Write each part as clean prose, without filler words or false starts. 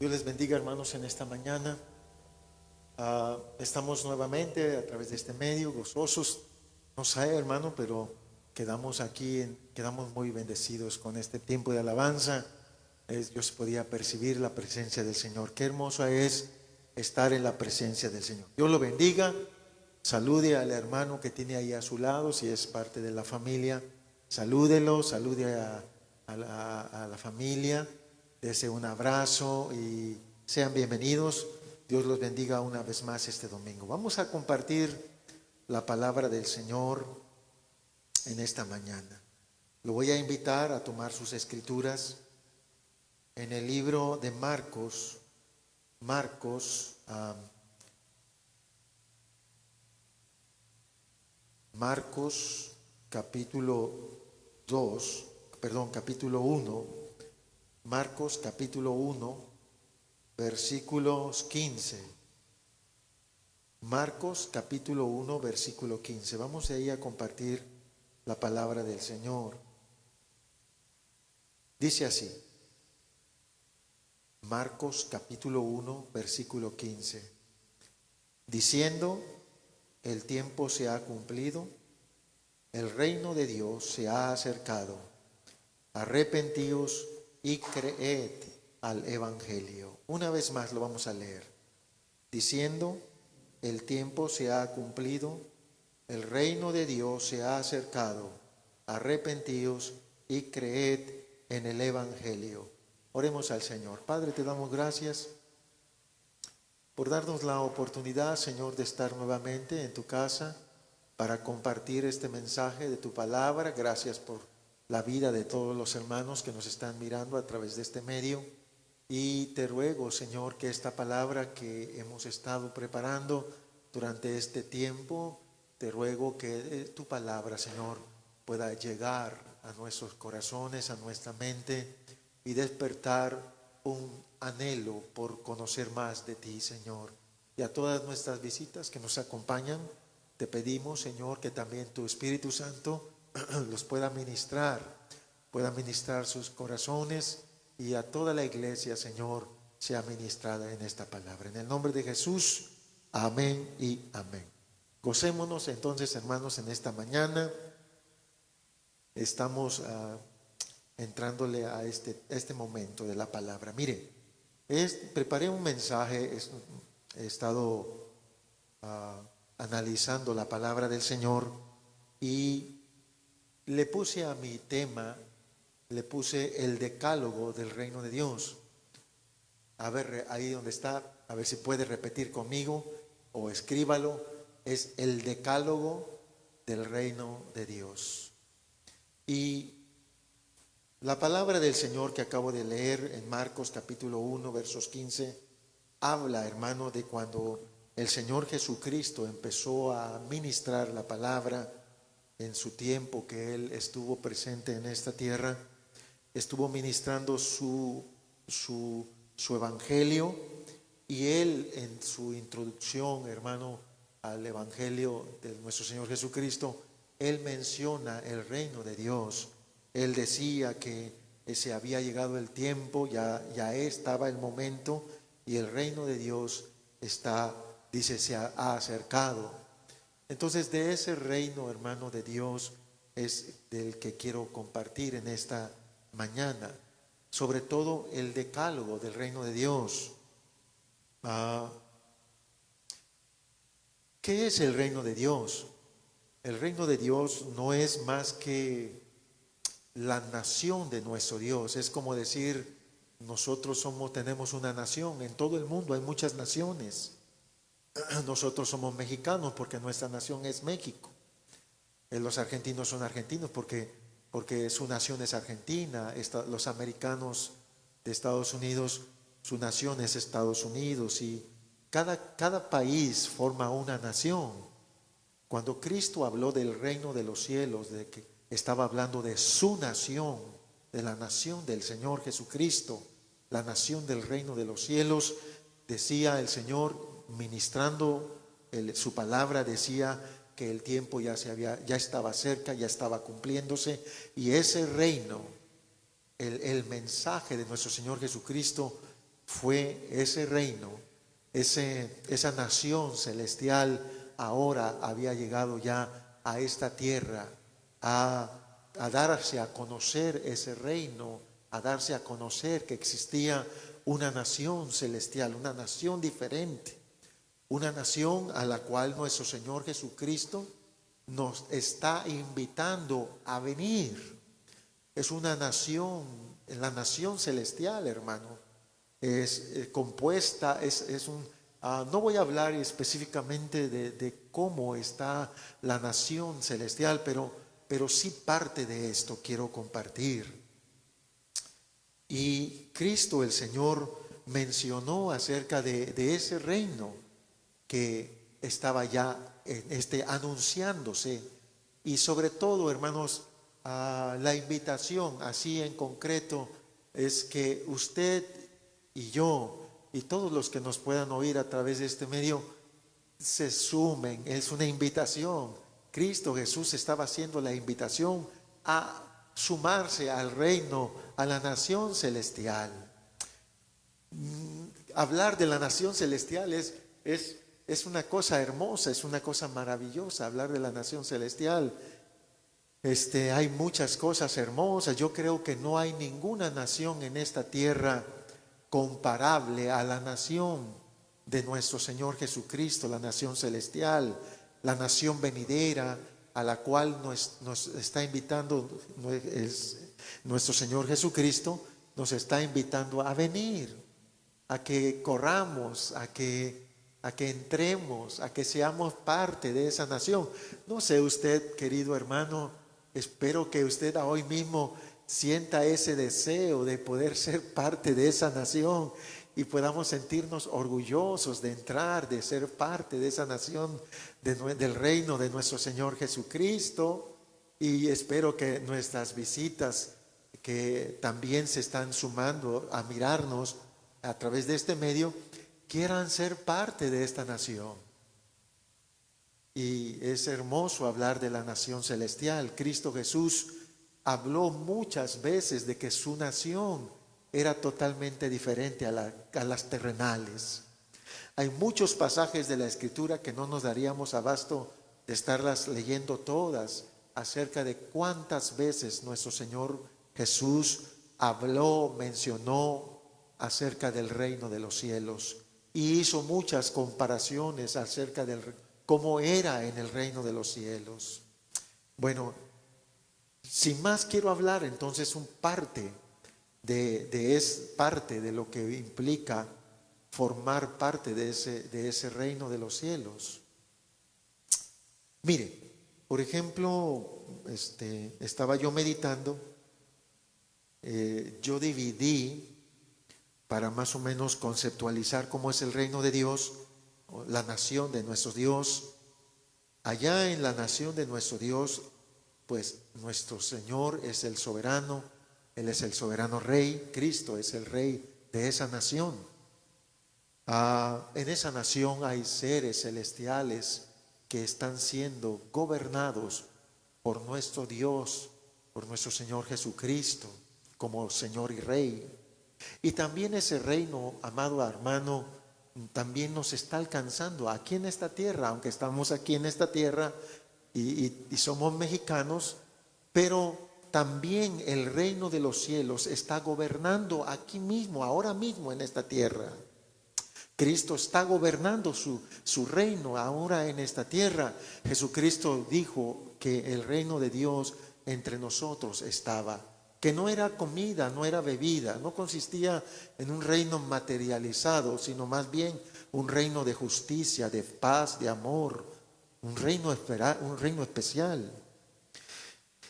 Dios les bendiga, hermanos, en esta mañana. Estamos nuevamente a través de este medio, gozosos. No sé, hermano, pero quedamos muy bendecidos con este tiempo de alabanza. Dios podía percibir la presencia del Señor. Qué hermoso es estar en la presencia del Señor. Dios lo bendiga. Salude al hermano que tiene ahí a su lado, si es parte de la familia. Salúdelo, salude a la familia. Dese un abrazo y sean bienvenidos. Dios los bendiga una vez más este domingo. Vamos a compartir la palabra del Señor en esta mañana. Lo voy a invitar a tomar sus escrituras en el libro de Marcos. Marcos capítulo 1. Marcos capítulo 1, versículos 15. Marcos capítulo 1, versículo 15. Vamos ahí a compartir la palabra del Señor. Dice así. Marcos capítulo 1, versículo 15. Diciendo, el tiempo se ha cumplido, el reino de Dios se ha acercado. Arrepentíos y creed al Evangelio. Una vez más lo vamos a leer. Diciendo, el tiempo se ha cumplido, el reino de Dios se ha acercado. Arrepentíos y creed en el Evangelio. Oremos al Señor. Padre, te damos gracias por darnos la oportunidad, Señor, de estar nuevamente en tu casa para compartir este mensaje de tu palabra. Gracias por la vida de todos los hermanos que nos están mirando a través de este medio. Y te ruego, Señor, que esta palabra que hemos estado preparando durante este tiempo, te ruego que tu palabra, Señor, pueda llegar a nuestros corazones, a nuestra mente y despertar un anhelo por conocer más de ti, Señor. Y a todas nuestras visitas que nos acompañan, te pedimos, Señor, que también tu Espíritu Santo los pueda ministrar sus corazones, y a toda la iglesia, Señor, sea ministrada en esta palabra. En el nombre de Jesús, amén y amén. Gocémonos entonces, hermanos, en esta mañana. Estamos entrándole a este momento de la palabra. Mire, preparé un mensaje, he estado analizando la palabra del Señor y le puse a mi tema, le puse el decálogo del reino de Dios. A ver, ahí donde está, a ver si puede repetir conmigo o escríbalo. Es el decálogo del reino de Dios. Y la palabra del Señor que acabo de leer en Marcos capítulo 1, versos 15, habla, hermano, de cuando el Señor Jesucristo empezó a ministrar la palabra en su tiempo que Él estuvo presente en esta tierra. Estuvo ministrando su evangelio, y Él en su introducción, hermano, al evangelio de nuestro Señor Jesucristo, Él menciona el reino de Dios. Él decía que se había llegado el tiempo, ya estaba el momento, y el reino de Dios se ha acercado. Entonces, de ese reino, hermano, de Dios es del que quiero compartir en esta mañana, sobre todo el decálogo del reino de Dios. ¿Qué es el reino de Dios? El reino de Dios no es más que la nación de nuestro Dios. Es como decir, nosotros tenemos una nación. En todo el mundo hay muchas naciones. Nosotros somos mexicanos porque nuestra nación es México. Los argentinos son argentinos porque su nación es Argentina. Los americanos de Estados Unidos, su nación es Estados Unidos. Y cada país forma una nación. Cuando Cristo habló del reino de los cielos, de que estaba hablando de su nación, de la nación del Señor Jesucristo, la nación del reino de los cielos, decía el Señor, ministrando su palabra, decía que el tiempo ya estaba cerca, ya estaba cumpliéndose, y ese reino, el mensaje de nuestro Señor Jesucristo fue ese reino, esa nación celestial ahora había llegado ya a esta tierra, a darse a conocer ese reino, a darse a conocer que existía una nación celestial, una nación diferente, una nación a la cual nuestro Señor Jesucristo nos está invitando a venir. Es una nación, la nación celestial, hermano, es compuesta, no voy a hablar específicamente de cómo está la nación celestial, pero sí parte de esto quiero compartir. Y Cristo el Señor mencionó acerca de ese reino que estaba ya anunciándose. Y sobre todo, hermanos, la invitación así en concreto es que usted y yo y todos los que nos puedan oír a través de este medio se sumen. Es una invitación. Cristo Jesús estaba haciendo la invitación a sumarse al reino, a la nación celestial. Hablar de la nación celestial es una cosa hermosa, es una cosa maravillosa hablar de la nación celestial. Hay muchas cosas hermosas. Yo creo que no hay ninguna nación en esta tierra comparable a la nación de nuestro Señor Jesucristo, la nación celestial, la nación venidera a la cual nos está invitando nuestro Señor Jesucristo, nos está invitando a venir, a que corramos, a que entremos, a que seamos parte de esa nación. No sé usted, querido hermano, espero que usted hoy mismo sienta ese deseo de poder ser parte de esa nación y podamos sentirnos orgullosos de entrar, de ser parte de esa nación, del reino de nuestro Señor Jesucristo. Y espero que nuestras visitas, que también se están sumando a mirarnos a través de este medio, quieran ser parte de esta nación. Y es hermoso hablar de la nación celestial. Cristo Jesús habló muchas veces de que su nación era totalmente diferente a las terrenales. Hay muchos pasajes de la Escritura que no nos daríamos abasto de estarlas leyendo todas, acerca de cuántas veces nuestro Señor Jesús habló, mencionó acerca del reino de los cielos y hizo muchas comparaciones acerca de cómo era en el reino de los cielos. Bueno, sin más quiero hablar entonces parte de lo que implica formar parte de ese reino de los cielos. Mire, por ejemplo, estaba yo meditando, yo dividí para más o menos conceptualizar cómo es el reino de Dios, la nación de nuestro Dios. Allá en la nación de nuestro Dios, pues nuestro Señor es el soberano, Él es el soberano rey, Cristo es el rey de esa nación. En esa nación hay seres celestiales que están siendo gobernados por nuestro Dios, por nuestro Señor Jesucristo, como Señor y Rey. Y también ese reino, amado hermano, también nos está alcanzando aquí en esta tierra, aunque estamos aquí en esta tierra y somos mexicanos, pero también el reino de los cielos está gobernando aquí mismo, ahora mismo en esta tierra. Cristo está gobernando su reino ahora en esta tierra. Jesucristo dijo que el reino de Dios entre nosotros estaba, que no era comida, no era bebida, no consistía en un reino materializado, sino más bien un reino de justicia, de paz, de amor, un reino especial.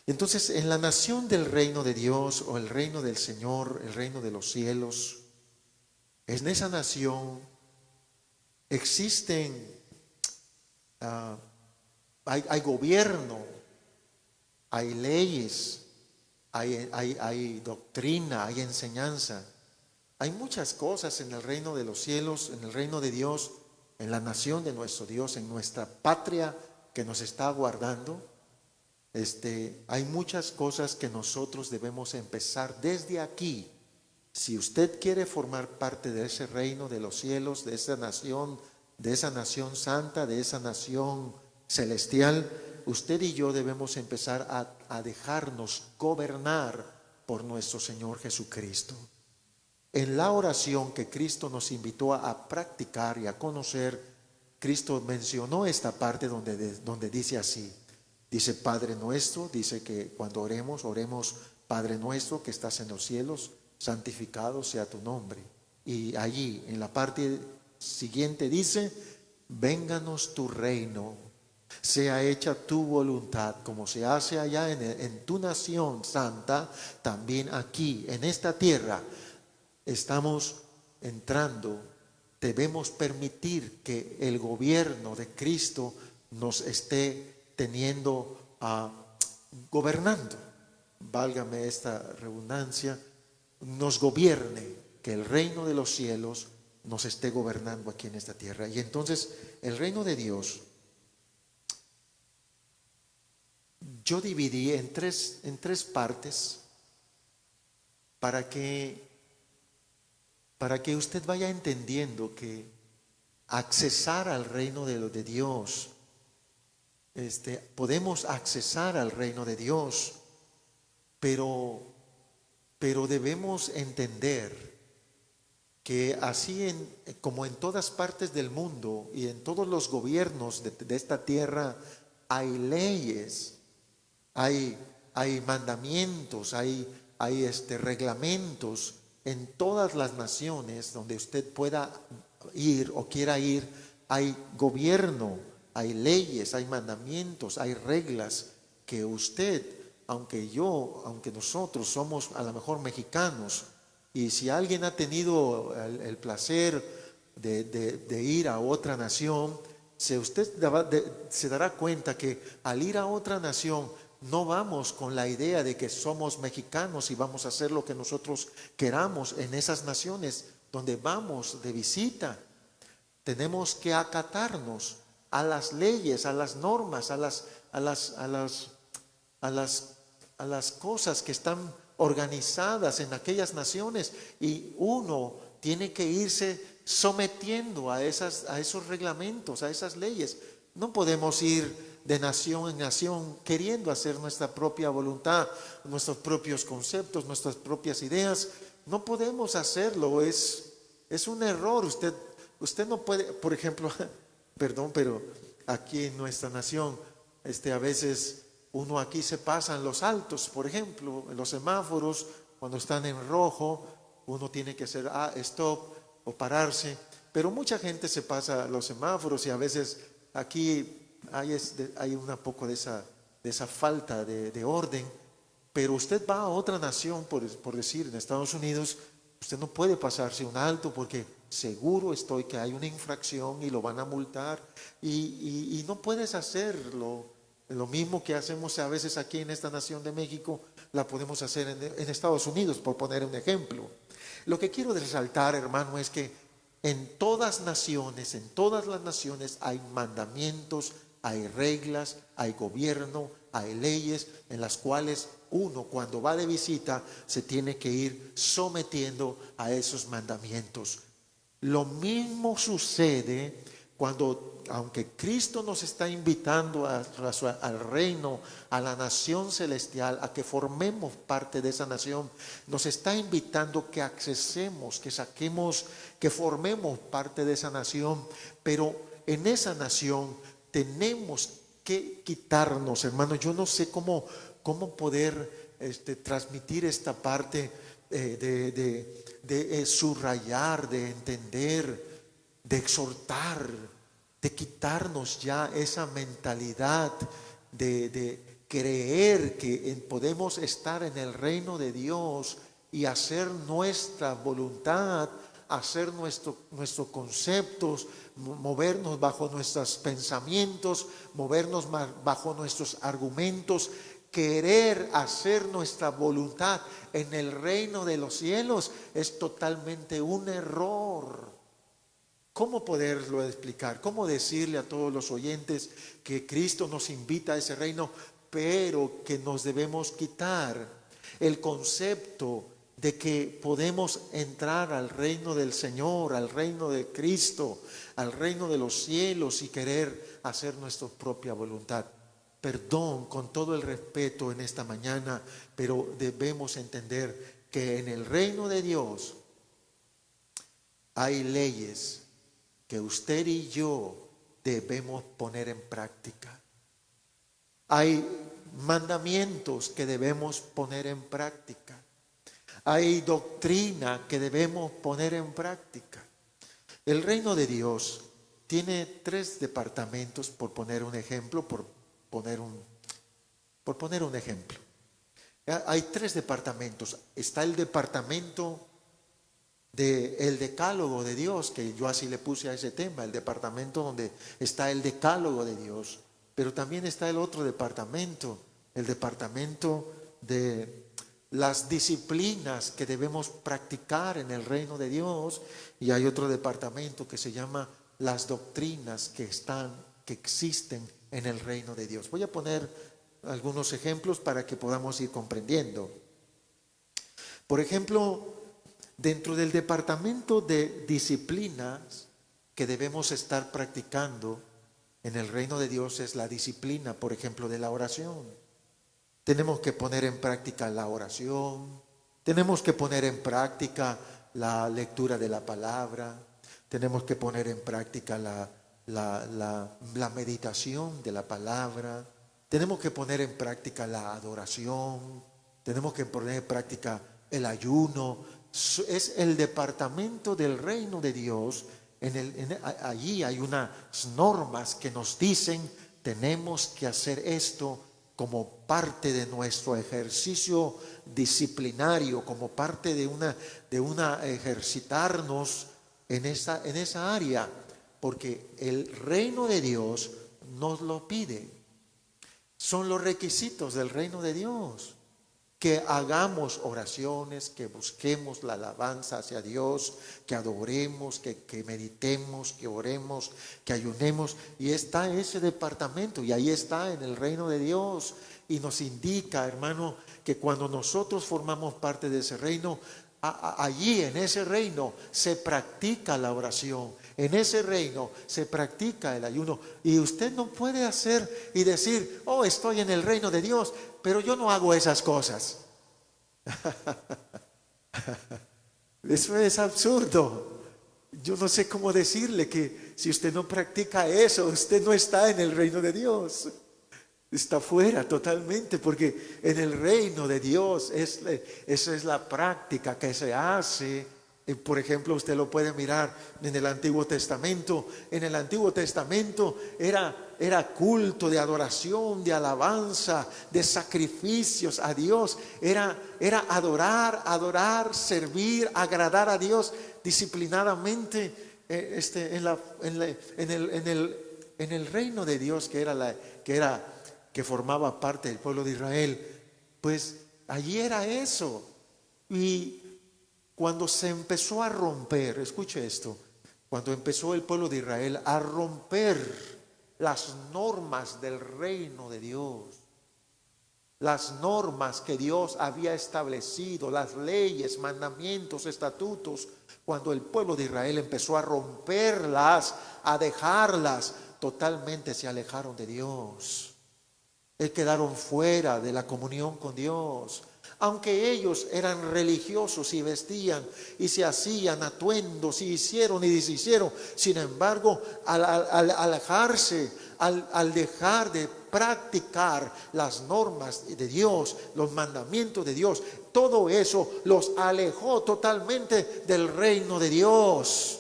Entonces, en la nación del reino de Dios o el reino del Señor, el reino de los cielos, en esa nación existen, hay gobierno, hay leyes, hay doctrina, hay enseñanza. Hay muchas cosas en el reino de los cielos, en el reino de Dios, en la nación de nuestro Dios, en nuestra patria que nos está aguardando. Hay muchas cosas que nosotros debemos empezar desde aquí Si usted quiere formar parte de ese reino de los cielos, de esa nación santa, de esa nación celestial, usted y yo debemos empezar a dejarnos gobernar por nuestro Señor Jesucristo. En la oración que Cristo nos invitó a practicar y a conocer, Cristo mencionó esta parte donde dice así. Dice Padre nuestro, dice que cuando oremos, Padre nuestro que estás en los cielos, santificado sea tu nombre. Y allí en la parte siguiente dice, vénganos tu reino, sea hecha tu voluntad, como se hace allá en tu nación santa, también aquí en esta tierra. Estamos entrando, debemos permitir que el gobierno de Cristo nos esté teniendo gobernando, válgame esta redundancia, nos gobierne, que el reino de los cielos nos esté gobernando aquí en esta tierra. Y entonces el reino de Dios, yo dividí en tres partes para que usted vaya entendiendo que accesar al reino de Dios, podemos accesar al reino de Dios, pero debemos entender que así como en todas partes del mundo y en todos los gobiernos de esta tierra hay leyes, hay mandamientos, hay reglamentos. En todas las naciones donde usted pueda ir o quiera ir, hay gobierno, hay leyes, hay mandamientos, hay reglas que usted, aunque nosotros somos a lo mejor mexicanos, y si alguien ha tenido el placer de ir a otra nación, usted se dará cuenta que al ir a otra nación, no vamos con la idea de que somos mexicanos y vamos a hacer lo que nosotros queramos en esas naciones donde vamos de visita. Tenemos que acatarnos a las leyes, a las normas, a las cosas que están organizadas en aquellas naciones, y uno tiene que irse sometiendo a esos reglamentos, a esas leyes. No podemos ir de nación en nación queriendo hacer nuestra propia voluntad, nuestros propios conceptos, nuestras propias ideas. No podemos hacerlo, es un error. Usted no puede, por ejemplo, perdón, pero aquí en nuestra nación, a veces uno aquí se pasa en los altos, por ejemplo, en los semáforos, cuando están en rojo, uno tiene que hacer stop o pararse, pero mucha gente se pasa los semáforos y a veces aquí hay un poco de esa falta de orden. Pero usted va a otra nación, por decir, en Estados Unidos, usted no puede pasarse un alto porque seguro estoy que hay una infracción y lo van a multar, y no puedes hacerlo. Lo mismo que hacemos a veces aquí en esta nación de México, la podemos hacer en Estados Unidos, por poner un ejemplo. Lo que quiero resaltar, hermano, es que en todas las naciones hay mandamientos, hay reglas, hay gobierno, hay leyes en las cuales uno, cuando va de visita, se tiene que ir sometiendo a esos mandamientos. Lo mismo sucede cuando, aunque Cristo nos está invitando al reino, a la nación celestial, a que formemos parte de esa nación, nos está invitando que accesemos, que formemos parte de esa nación, pero en esa nación tenemos que quitarnos, hermanos. Yo no sé cómo poder transmitir esta parte de subrayar, de entender, de exhortar, de quitarnos ya esa mentalidad de creer que podemos estar en el reino de Dios y hacer nuestra voluntad, hacer nuestros conceptos, movernos bajo nuestros pensamientos, movernos bajo nuestros argumentos, querer hacer nuestra voluntad en el reino de los cielos. Es totalmente un error. ¿Cómo poderlo explicar? ¿Cómo decirle a todos los oyentes que Cristo nos invita a ese reino, pero que nos debemos quitar el concepto de que podemos entrar al reino del Señor, al reino de Cristo, al reino de los cielos y querer hacer nuestra propia voluntad. Perdón, con todo el respeto en esta mañana, pero debemos entender que en el reino de Dios hay leyes que usted y yo debemos poner en práctica. Hay mandamientos que debemos poner en práctica. Hay doctrina que debemos poner en práctica. El reino de Dios tiene 3 departamentos, por poner un ejemplo, por poner un ejemplo. Hay 3 departamentos. Está el departamento del decálogo de Dios, que yo así le puse a ese tema, el departamento donde está el decálogo de Dios. Pero también está el otro departamento, el departamento de las disciplinas que debemos practicar en el reino de Dios, y hay otro departamento que se llama las doctrinas que existen en el reino de Dios. Voy a poner algunos ejemplos para que podamos ir comprendiendo. Por ejemplo, dentro del departamento de disciplinas que debemos estar practicando en el reino de Dios es la disciplina, por ejemplo, de la oración. Tenemos que poner en práctica la oración, tenemos que poner en práctica la lectura de la palabra, tenemos que poner en práctica la meditación de la palabra, tenemos que poner en práctica la adoración, tenemos que poner en práctica el ayuno. Es el departamento del reino de Dios. Allí hay unas normas que nos dicen tenemos que hacer esto como parte de nuestro ejercicio disciplinario, como parte de una ejercitarnos en esa área, porque el reino de Dios nos lo pide. Son los requisitos del reino de Dios. Que hagamos oraciones, que busquemos la alabanza hacia Dios, que adoremos, que meditemos, que oremos, que ayunemos. Y está ese departamento, y ahí está en el reino de Dios. Y nos indica, hermano, que cuando nosotros formamos parte de ese reino, allí en ese reino se practica la oración. En ese reino se practica el ayuno. Y usted no puede hacer y decir, oh, estoy en el reino de Dios, pero yo no hago esas cosas. Eso es absurdo. Yo no sé cómo decirle que si usted no practica eso, usted no está en el reino de Dios. Está fuera totalmente, porque en el reino de Dios esa es la práctica que se hace. Por ejemplo, usted lo puede mirar en el Antiguo Testamento. En el Antiguo Testamento era culto de adoración, de alabanza, de sacrificios a Dios. Era adorar, servir, agradar a Dios disciplinadamente en el reino de Dios que formaba parte del pueblo de Israel. Pues allí era eso. Y cuando se empezó a romper, escuche esto, cuando empezó el pueblo de Israel a romper las normas del reino de Dios, las normas que Dios había establecido, las leyes, mandamientos, estatutos, cuando el pueblo de Israel empezó a romperlas, a dejarlas, totalmente se alejaron de Dios. Quedaron fuera de la comunión con Dios. Aunque ellos eran religiosos y vestían y se hacían atuendos y hicieron y deshicieron, sin embargo, al alejarse, al dejar de practicar las normas de Dios, los mandamientos de Dios, todo eso los alejó totalmente del reino de Dios.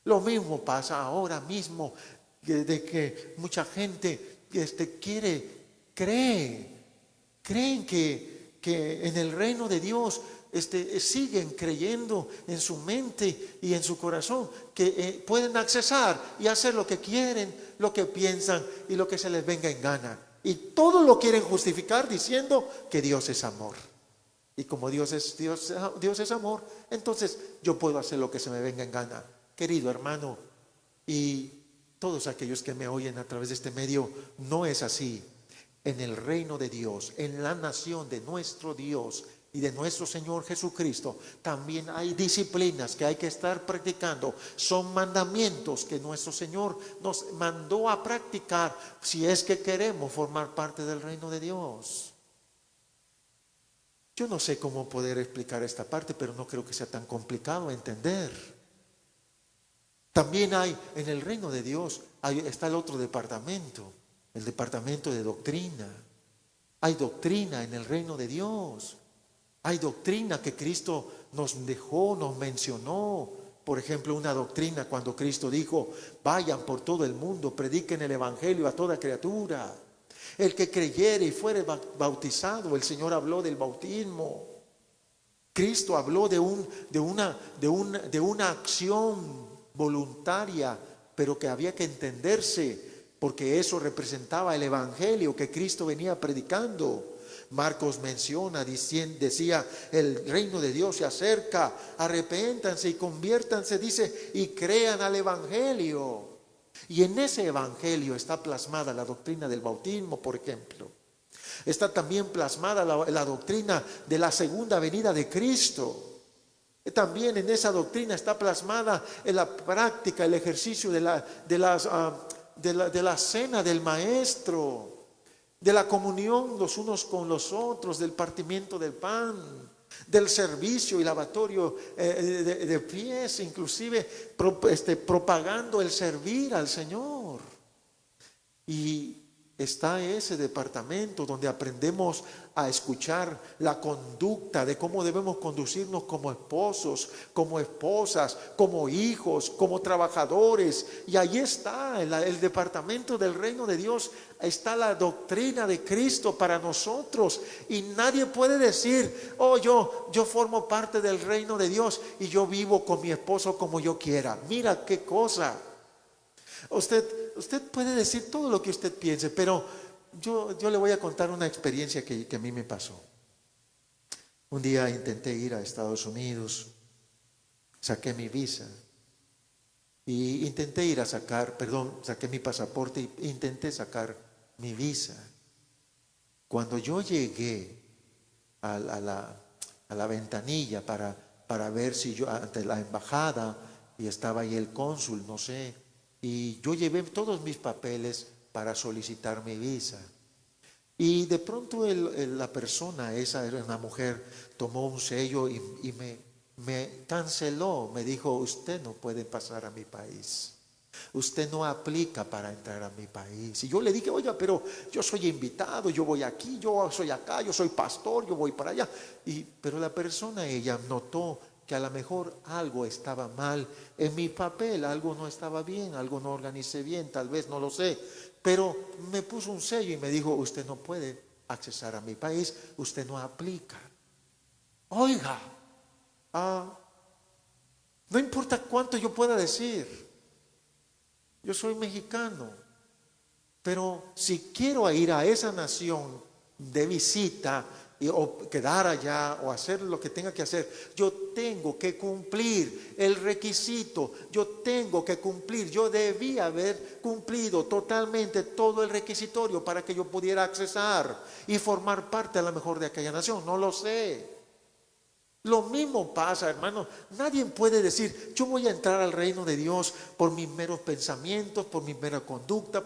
Lo mismo pasa ahora mismo, de que mucha gente creen que en el reino de Dios siguen creyendo en su mente y en su corazón que pueden accesar y hacer lo que quieren, lo que piensan y lo que se les venga en gana. Y todo lo quieren justificar diciendo que Dios es amor. Y como Dios es amor, entonces yo puedo hacer lo que se me venga en gana. Querido hermano, y todos aquellos que me oyen a través de este medio, no es así. En el reino de Dios, en la nación de nuestro Dios, y de nuestro Señor Jesucristo, también hay disciplinas que hay que estar practicando. Son mandamientos que nuestro Señor nos mandó a practicar si es que queremos formar parte del reino de Dios. Yo no sé cómo poder explicar esta parte, pero no creo que sea tan complicado entender. También hay en el reino de Dios, está el otro departamento, el departamento de doctrina. Hay doctrina en el reino de Dios. Hay doctrina que Cristo nos dejó, nos mencionó. Por ejemplo, una doctrina cuando Cristo dijo: vayan por todo el mundo, prediquen el evangelio a toda criatura. El que creyere y fuere bautizado, el Señor habló del bautismo. Cristo habló de una acción voluntaria, pero que había que entenderse, porque eso representaba el evangelio que Cristo venía predicando. Marcos menciona, decía: el reino de Dios se acerca, arrepéntanse y conviértanse, dice, y crean al evangelio. Y en ese evangelio está plasmada la doctrina del bautismo, por ejemplo. Está también plasmada la doctrina de la segunda venida de Cristo. También en esa doctrina está plasmada en la práctica, el ejercicio de la cena del Maestro, de la comunión los unos con los otros, del partimiento del pan, del servicio y lavatorio de pies, inclusive propagando el servir al Señor. Y está ese departamento donde aprendemos a escuchar la conducta de cómo debemos conducirnos como esposos, como esposas, como hijos, como trabajadores. Y ahí está el departamento del reino de Dios. Está la doctrina de Cristo para nosotros. Y nadie puede decir: oh, yo formo parte del reino de Dios y yo vivo con mi esposo como yo quiera. Mira qué cosa. Usted puede decir todo lo que usted piense, pero yo le voy a contar una experiencia que a mí me pasó. Un día intenté ir a Estados Unidos, saqué mi visa y saqué mi pasaporte e intenté sacar mi visa. Cuando yo llegué a la ventanilla para ver si yo, ante la embajada, y estaba ahí el cónsul, no sé, y yo llevé todos mis papeles para solicitar mi visa. Y de pronto la persona, esa era una mujer, tomó un sello y me canceló. Me dijo: usted no puede pasar a mi país. Usted no aplica para entrar a mi país. Y yo le dije: oiga, pero yo soy invitado, yo voy aquí, yo soy acá, yo soy pastor, yo voy para allá. Pero la persona, ella notó que a lo mejor algo estaba mal en mi papel, algo no estaba bien, algo no organicé bien, tal vez, no lo sé. Pero me puso un sello y me dijo: usted no puede accesar a mi país, usted no aplica. Oiga, no importa cuánto yo pueda decir, yo soy mexicano, pero si quiero ir a esa nación de visita o quedar allá o hacer lo que tenga que hacer, yo tengo que cumplir el requisito, yo debía haber cumplido totalmente todo el requisitorio para que yo pudiera accesar y formar parte a lo mejor de aquella nación. No lo sé. Lo mismo pasa, hermano. Nadie puede decir: yo voy a entrar al reino de Dios por mis meros pensamientos, por mi mera conducta,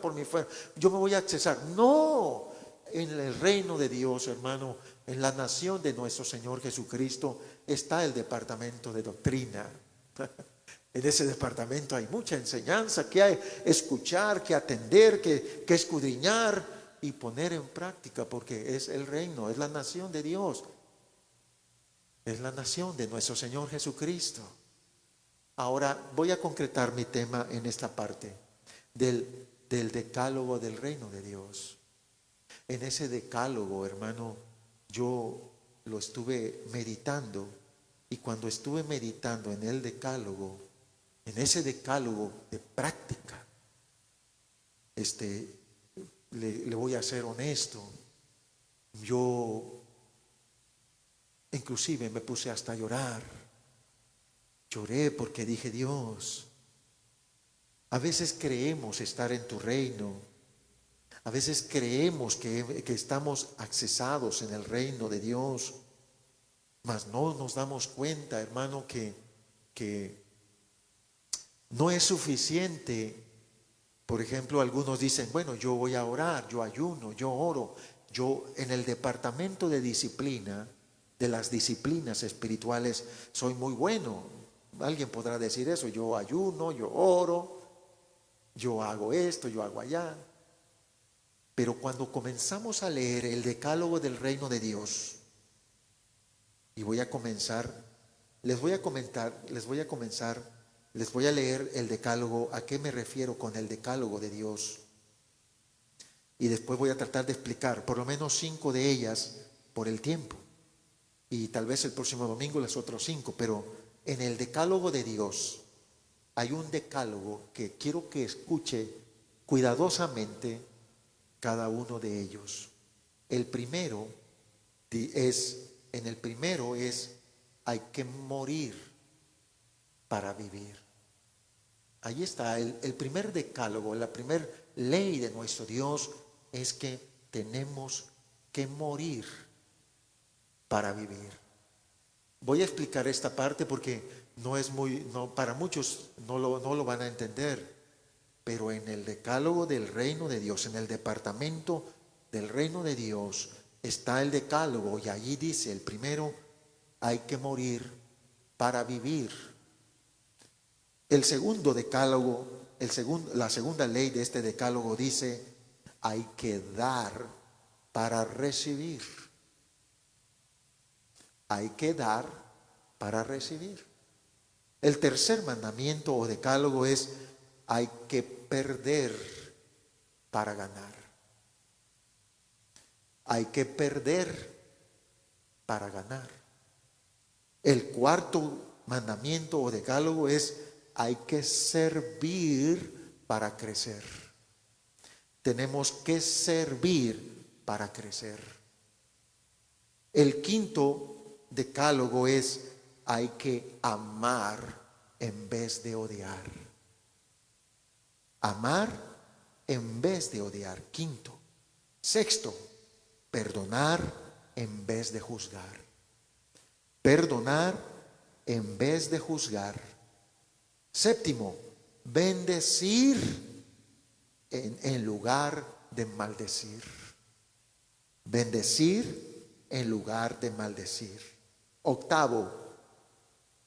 yo me voy a accesar. No, en el reino de Dios, hermano, en la nación de nuestro Señor Jesucristo, está el departamento de doctrina. En ese departamento hay mucha enseñanza que hay que escuchar, que atender, que escudriñar y poner en práctica, porque es el reino, es la nación de Dios. Es la nación de nuestro Señor Jesucristo. Ahora voy a concretar mi tema en esta parte del decálogo del reino de Dios. En ese decálogo, hermano, yo lo estuve meditando, y cuando estuve meditando en el decálogo, en ese decálogo de práctica, le voy a ser honesto, yo inclusive me puse hasta a llorar. Lloré porque dije: Dios, a veces creemos estar en tu reino, a veces creemos que estamos accesados en el reino de Dios, Mas no nos damos cuenta, hermano, que no es suficiente. Por ejemplo, algunos dicen, bueno, yo voy a orar, yo ayuno, yo oro. Yo en el departamento de disciplina, de las disciplinas espirituales, soy muy bueno. Alguien podrá decir eso, yo ayuno, yo oro, yo hago esto, yo hago allá. Pero cuando comenzamos a leer el decálogo del reino de Dios, y voy a comenzar, les voy a leer el decálogo. ¿A qué me refiero con el decálogo de Dios? Y después voy a tratar de explicar por lo menos 5 de ellas por el tiempo. Y tal vez el próximo domingo las otras 5. Pero en el decálogo de Dios hay un decálogo que quiero que escuche cuidadosamente cada uno de ellos. El primero es, hay que morir para vivir. Ahí está, el primer decálogo, la primera ley de nuestro Dios es que tenemos que morir para vivir. Voy a explicar esta parte porque para muchos no lo van a entender, pero en el decálogo del reino de Dios, en el departamento del reino de Dios, está el decálogo y allí dice, el primero, hay que morir para vivir. El segundo decálogo, la segunda ley de este decálogo dice, hay que dar para recibir. Hay que dar para recibir. El tercer mandamiento o decálogo es, hay que perder para ganar. Hay que perder para ganar. El cuarto mandamiento o decálogo es, hay que servir para crecer. Tenemos que servir para crecer. El quinto decálogo es, hay que amar en vez de odiar. Amar en vez de odiar. Quinto. Sexto, perdonar en vez de juzgar. Perdonar en vez de juzgar. Séptimo, bendecir en lugar de maldecir. Bendecir en lugar de maldecir. Octavo,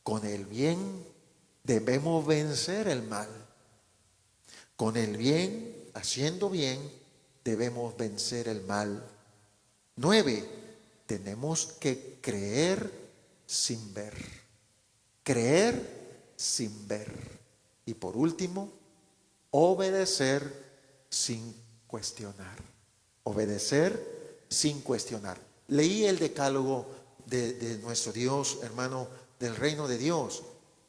con el bien debemos vencer el mal. Con el bien, haciendo bien, debemos vencer el mal. 9, tenemos que creer sin ver. Creer sin ver. Y por último, obedecer sin cuestionar. Obedecer sin cuestionar. Leí el decálogo de nuestro Dios, hermano, del reino de Dios.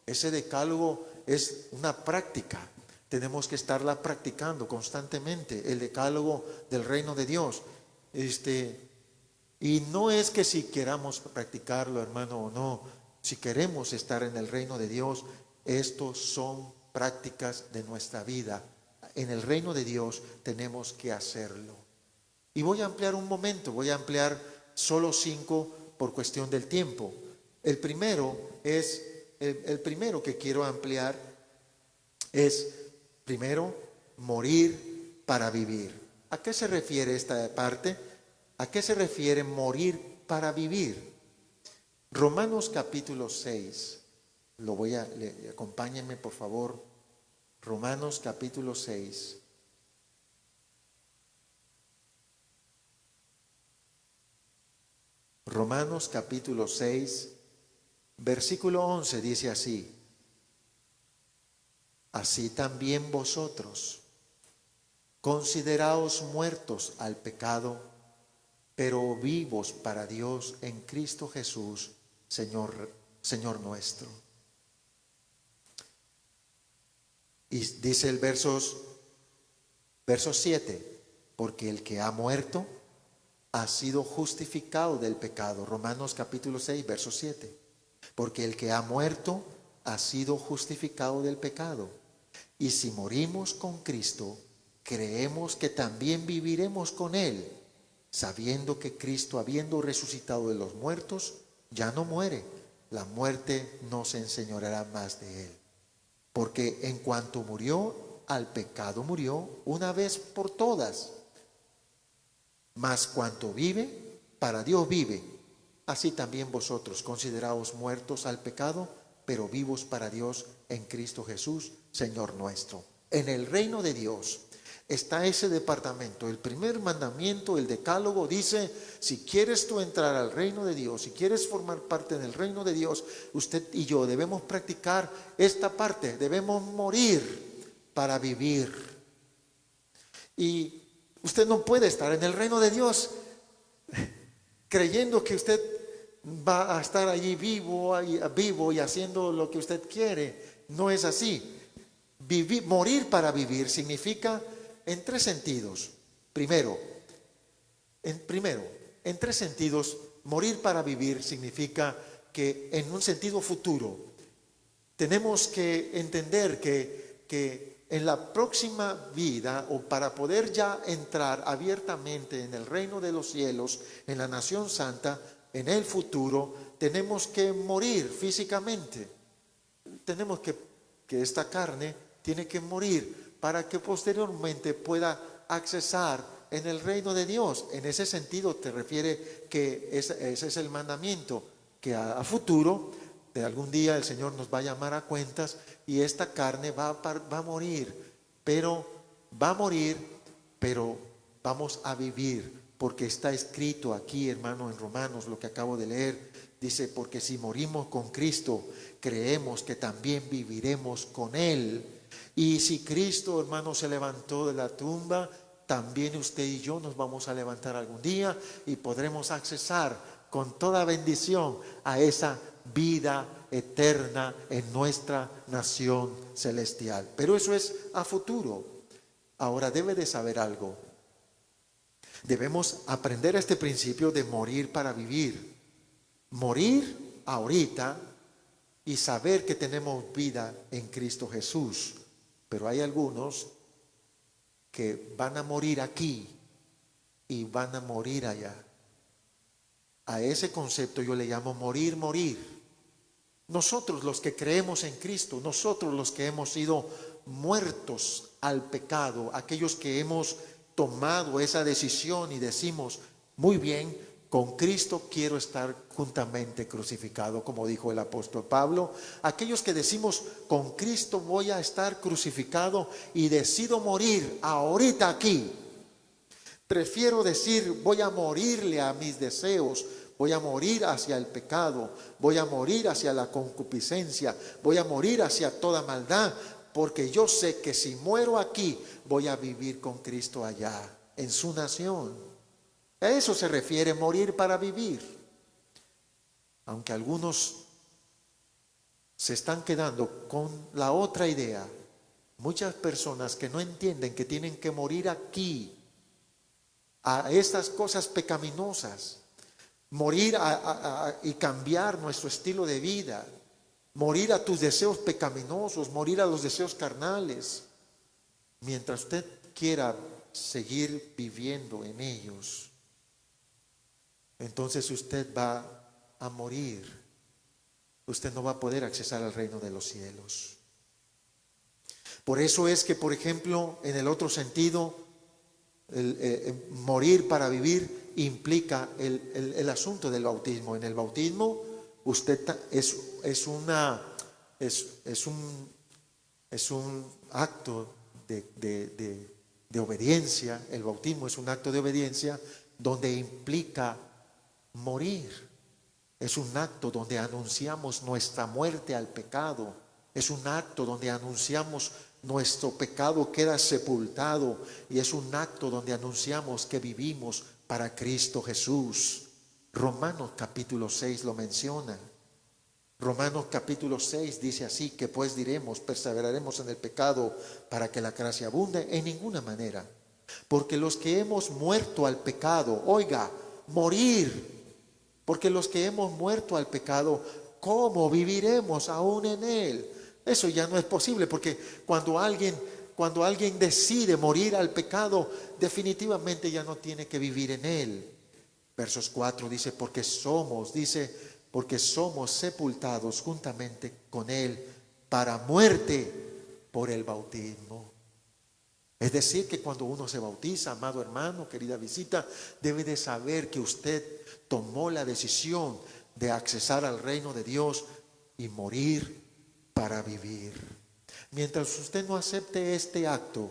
Ese decálogo es una práctica. Tenemos que estarla practicando constantemente, el decálogo del reino de Dios. Y no es que si queramos practicarlo, hermano, o no. Si queremos estar en el reino de Dios, estos son prácticas de nuestra vida. En el reino de Dios tenemos que hacerlo. Y voy a ampliar un momento, voy a ampliar solo 5 por cuestión del tiempo. El primero que quiero ampliar es, primero, morir para vivir. ¿A qué se refiere esta parte? ¿A qué se refiere morir para vivir? Romanos capítulo 6. Acompáñenme por favor. Romanos capítulo 6. Romanos capítulo 6, versículo 11 dice así: así también vosotros, consideraos muertos al pecado, pero vivos para Dios en Cristo Jesús, Señor nuestro. Y dice el verso 7, porque el que ha muerto ha sido justificado del pecado. Romanos capítulo 6, verso 7. Porque el que ha muerto ha sido justificado del pecado. Y si morimos con Cristo, creemos que también viviremos con Él, sabiendo que Cristo, habiendo resucitado de los muertos, ya no muere, la muerte no se enseñoreará más de él. Porque en cuanto murió, al pecado murió una vez por todas. Mas cuanto vive, para Dios vive. Así también vosotros, consideraos muertos al pecado, pero vivos para Dios en Cristo Jesús, Señor nuestro. En el reino de Dios está ese departamento. El primer mandamiento, el decálogo, dice: si quieres tú entrar al reino de Dios, si quieres formar parte del reino de Dios, usted y yo debemos practicar esta parte. Debemos morir para vivir. Y usted no puede estar en el reino de Dios creyendo que usted va a estar allí vivo y haciendo lo que usted quiere. No es así. Morir para vivir significa en tres sentidos. Primero, en tres sentidos, morir para vivir significa que en un sentido futuro tenemos que entender que en la próxima vida, o para poder ya entrar abiertamente en el reino de los cielos, en la nación santa, en el futuro, tenemos que morir físicamente. Tenemos que esta carne tiene que morir para que posteriormente pueda accesar en el reino de Dios. En ese sentido te refiere que ese es el mandamiento, que a futuro, de algún día el Señor nos va a llamar a cuentas y esta carne va a morir, pero vamos a vivir, porque está escrito aquí, hermano, en Romanos, lo que acabo de leer, dice: porque si morimos con Cristo, creemos que también viviremos con Él. Y si Cristo, hermano, se levantó de la tumba, también usted y yo nos vamos a levantar algún día y podremos accesar con toda bendición a esa vida eterna en nuestra nación celestial. Pero eso es a futuro. Ahora debe de saber algo. Debemos aprender este principio de morir para vivir. Morir ahorita y saber que tenemos vida en Cristo Jesús. Pero hay algunos que van a morir aquí y van a morir allá. A ese concepto yo le llamo morir. Nosotros los que creemos en Cristo, nosotros los que hemos sido muertos al pecado, aquellos que hemos tomado esa decisión y decimos: muy bien, con Cristo quiero estar juntamente crucificado, como dijo el apóstol Pablo. Aquellos que decimos: con Cristo voy a estar crucificado y decido morir ahorita aquí. Prefiero decir: voy a morirle a mis deseos, voy a morir hacia el pecado, voy a morir hacia la concupiscencia, voy a morir hacia toda maldad, porque yo sé que si muero aquí, voy a vivir con Cristo allá, en su nación. A eso se refiere morir para vivir. Aunque algunos se están quedando con la otra idea, muchas personas que no entienden que tienen que morir aquí, a estas cosas pecaminosas, morir y cambiar nuestro estilo de vida, morir a tus deseos pecaminosos, morir a los deseos carnales. Mientras usted quiera seguir viviendo en ellos, entonces usted va a morir. Usted no va a poder accesar al reino de los cielos. Por eso es que, por ejemplo, en el otro sentido, morir para vivir implica el asunto del bautismo. En el bautismo usted es un acto de obediencia. El bautismo es un acto de obediencia donde implica morir. Es un acto donde anunciamos nuestra muerte al pecado. Es un acto donde anunciamos nuestro pecado queda sepultado, y es un acto donde anunciamos que vivimos para Cristo Jesús. Romanos capítulo 6 lo menciona. Romanos capítulo 6 dice así: que pues diremos, perseveraremos en el pecado para que la gracia abunde. En ninguna manera, porque los que hemos muerto al pecado, oiga, morir, porque los que hemos muerto al pecado, ¿cómo viviremos aún en él? Eso ya no es posible, porque cuando alguien decide morir al pecado, definitivamente ya no tiene que vivir en él. Versos 4 dice: porque somos, dice, porque somos sepultados juntamente con Él para muerte por el bautismo. Es decir, que cuando uno se bautiza, amado hermano, querida visita, debe de saber que usted tomó la decisión de accesar al reino de Dios y morir para vivir. Mientras usted no acepte este acto,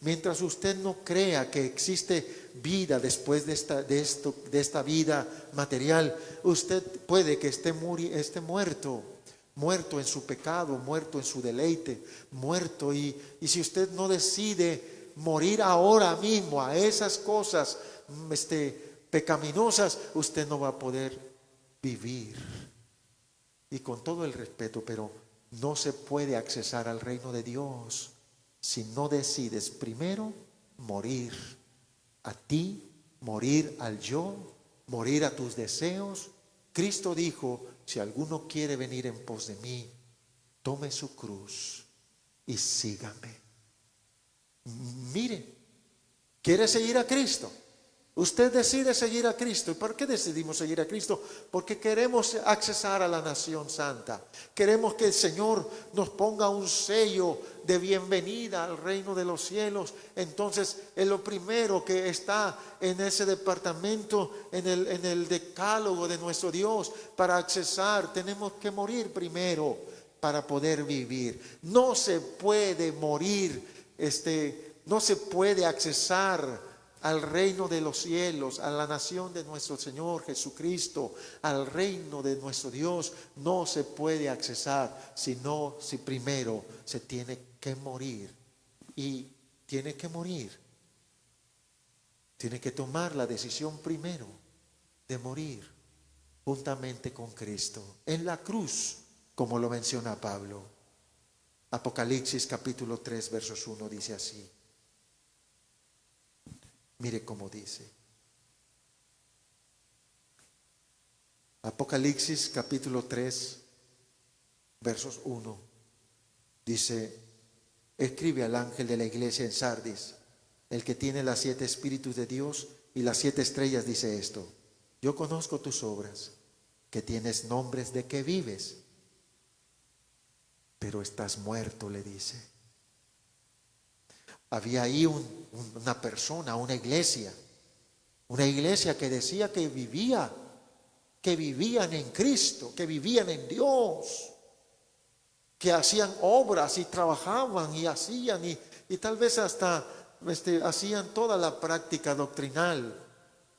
mientras usted no crea que existe vida después de esta vida material, usted puede que esté muerto en su pecado, muerto en su deleite, muerto. Y si usted no decide morir ahora mismo a esas cosas pecaminosas, usted no va a poder vivir. Y con todo el respeto, pero no se puede accesar al reino de Dios si no decides primero morir a ti, morir al yo, morir a tus deseos. Cristo dijo: si alguno quiere venir en pos de mí, tome su cruz y sígame. Mire, ¿quiere seguir a Cristo? Usted decide seguir a Cristo. ¿Y por qué decidimos seguir a Cristo? Porque queremos accesar a la nación santa. Queremos que el Señor nos ponga un sello de bienvenida al reino de los cielos. Entonces, es lo primero que está en ese departamento, en el decálogo de nuestro Dios. Para accesar, tenemos que morir primero para poder vivir. No se puede morir, no se puede accesar al reino de los cielos, a la nación de nuestro Señor Jesucristo, al reino de nuestro Dios. No se puede accesar si primero se tiene que morir. Y tiene que morir. Tiene que tomar la decisión primero de morir juntamente con Cristo en la cruz, como lo menciona Pablo. Apocalipsis capítulo 3 versos 1 dice así. Mire cómo dice. Apocalipsis capítulo 3, versos 1. Dice: escribe al ángel de la iglesia en Sardis, el que tiene las 7 espíritus de Dios y las 7 estrellas, dice esto: yo conozco tus obras, que tienes nombres de que vives, pero estás muerto, le dice. Había ahí una persona, una iglesia que decía que vivían en Cristo, que vivían en Dios, que hacían obras y trabajaban y hacían y tal vez hasta hacían toda la práctica doctrinal,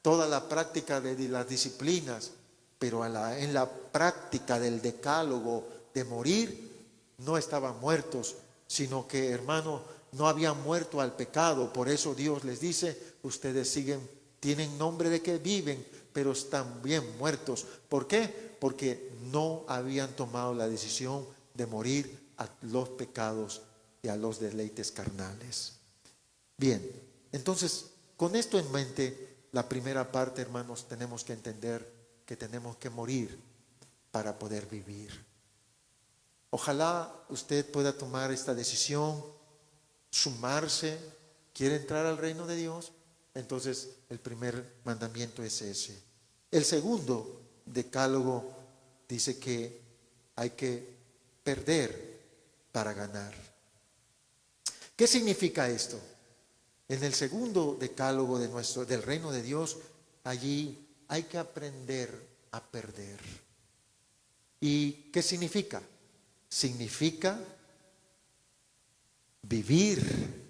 toda la práctica de las disciplinas, pero en la práctica del decálogo de morir no estaban muertos, sino que, hermano, no habían muerto al pecado. Por eso Dios les dice: ustedes tienen nombre de que viven, pero están bien muertos. ¿Por qué? Porque no habían tomado la decisión de morir a los pecados y a los deleites carnales. Bien, entonces, con esto en mente, la primera parte, hermanos, tenemos que entender que tenemos que morir para poder vivir. Ojalá usted pueda tomar esta decisión, sumarse. ¿Quiere entrar al reino de Dios? Entonces el primer mandamiento es ese. El segundo decálogo dice que hay que perder para ganar. ¿Qué significa esto? En el segundo decálogo del reino de Dios, allí hay que aprender a perder. ¿Y qué significa? Significa vivir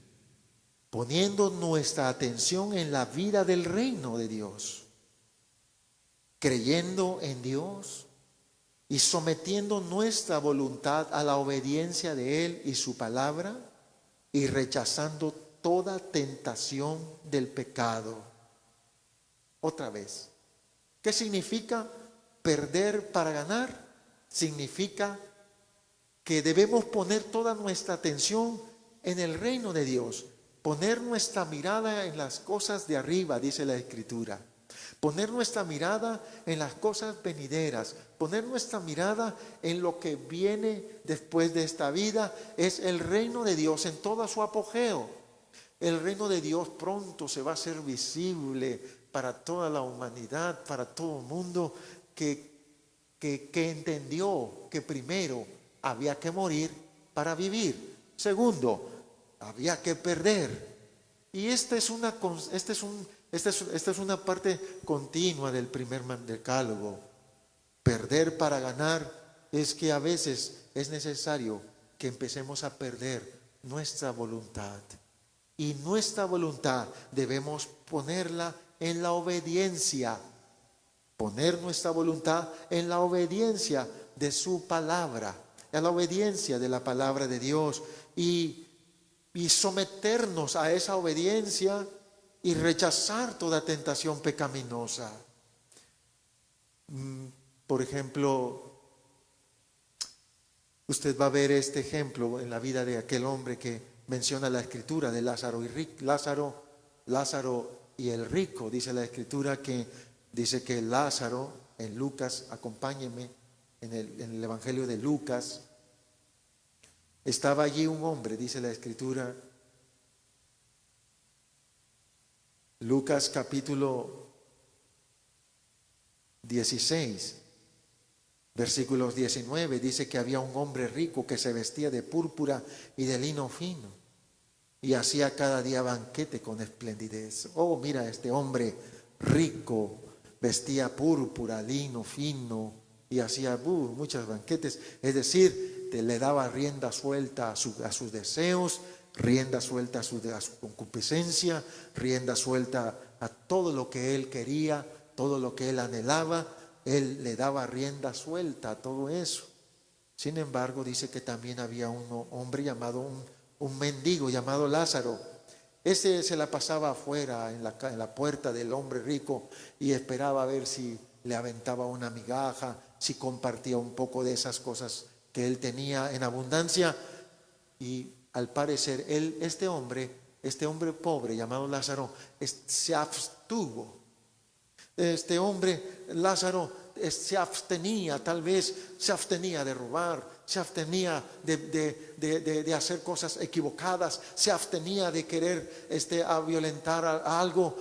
poniendo nuestra atención en la vida del reino de Dios, creyendo en Dios y sometiendo nuestra voluntad a la obediencia de Él y su palabra, y rechazando toda tentación del pecado. Otra vez, ¿qué significa perder para ganar? Significa que debemos poner toda nuestra atención en el reino de Dios, poner nuestra mirada en las cosas de arriba, dice la Escritura, poner nuestra mirada en las cosas venideras, poner nuestra mirada en lo que viene después de esta vida. Es el reino de Dios en todo su apogeo. El reino de Dios pronto se va a hacer visible para toda la humanidad, para todo el mundo, que que entendió que primero había que morir para vivir. Segundo, había que perder. Y esta es una parte continua del primer decálogo. Perder para ganar es que a veces es necesario que empecemos a perder nuestra voluntad. Y nuestra voluntad debemos ponerla en la obediencia. Poner nuestra voluntad en la obediencia de su palabra, en la obediencia de la palabra de Dios y someternos a esa obediencia y rechazar toda tentación pecaminosa. Por ejemplo, usted va a ver este ejemplo en la vida de aquel hombre que menciona la Escritura de Lázaro y el rico. Dice la Escritura que dice que Lázaro, en Lucas, acompáñenme en el Evangelio de Lucas, estaba allí un hombre, dice la Escritura, Lucas capítulo 16, versículos 19, dice que había un hombre rico que se vestía de púrpura y de lino fino y hacía cada día banquete con esplendidez. Oh, mira, este hombre rico vestía púrpura, lino fino y hacía muchos banquetes. Es decir, le daba rienda suelta a sus deseos, rienda suelta a su concupiscencia, rienda suelta a todo lo que él quería, todo lo que él anhelaba. Él le daba rienda suelta a todo eso. Sin embargo, dice que también había un hombre llamado, un mendigo llamado Lázaro. Ese se la pasaba afuera en la puerta del hombre rico y esperaba a ver si le aventaba una migaja, si compartía un poco de esas cosas que él tenía en abundancia. Y al parecer, este hombre pobre llamado Lázaro, se abstuvo. Este hombre, Lázaro, se abstenía, tal vez se abstenía de robar, se abstenía de hacer cosas equivocadas, se abstenía de querer a violentar a algo,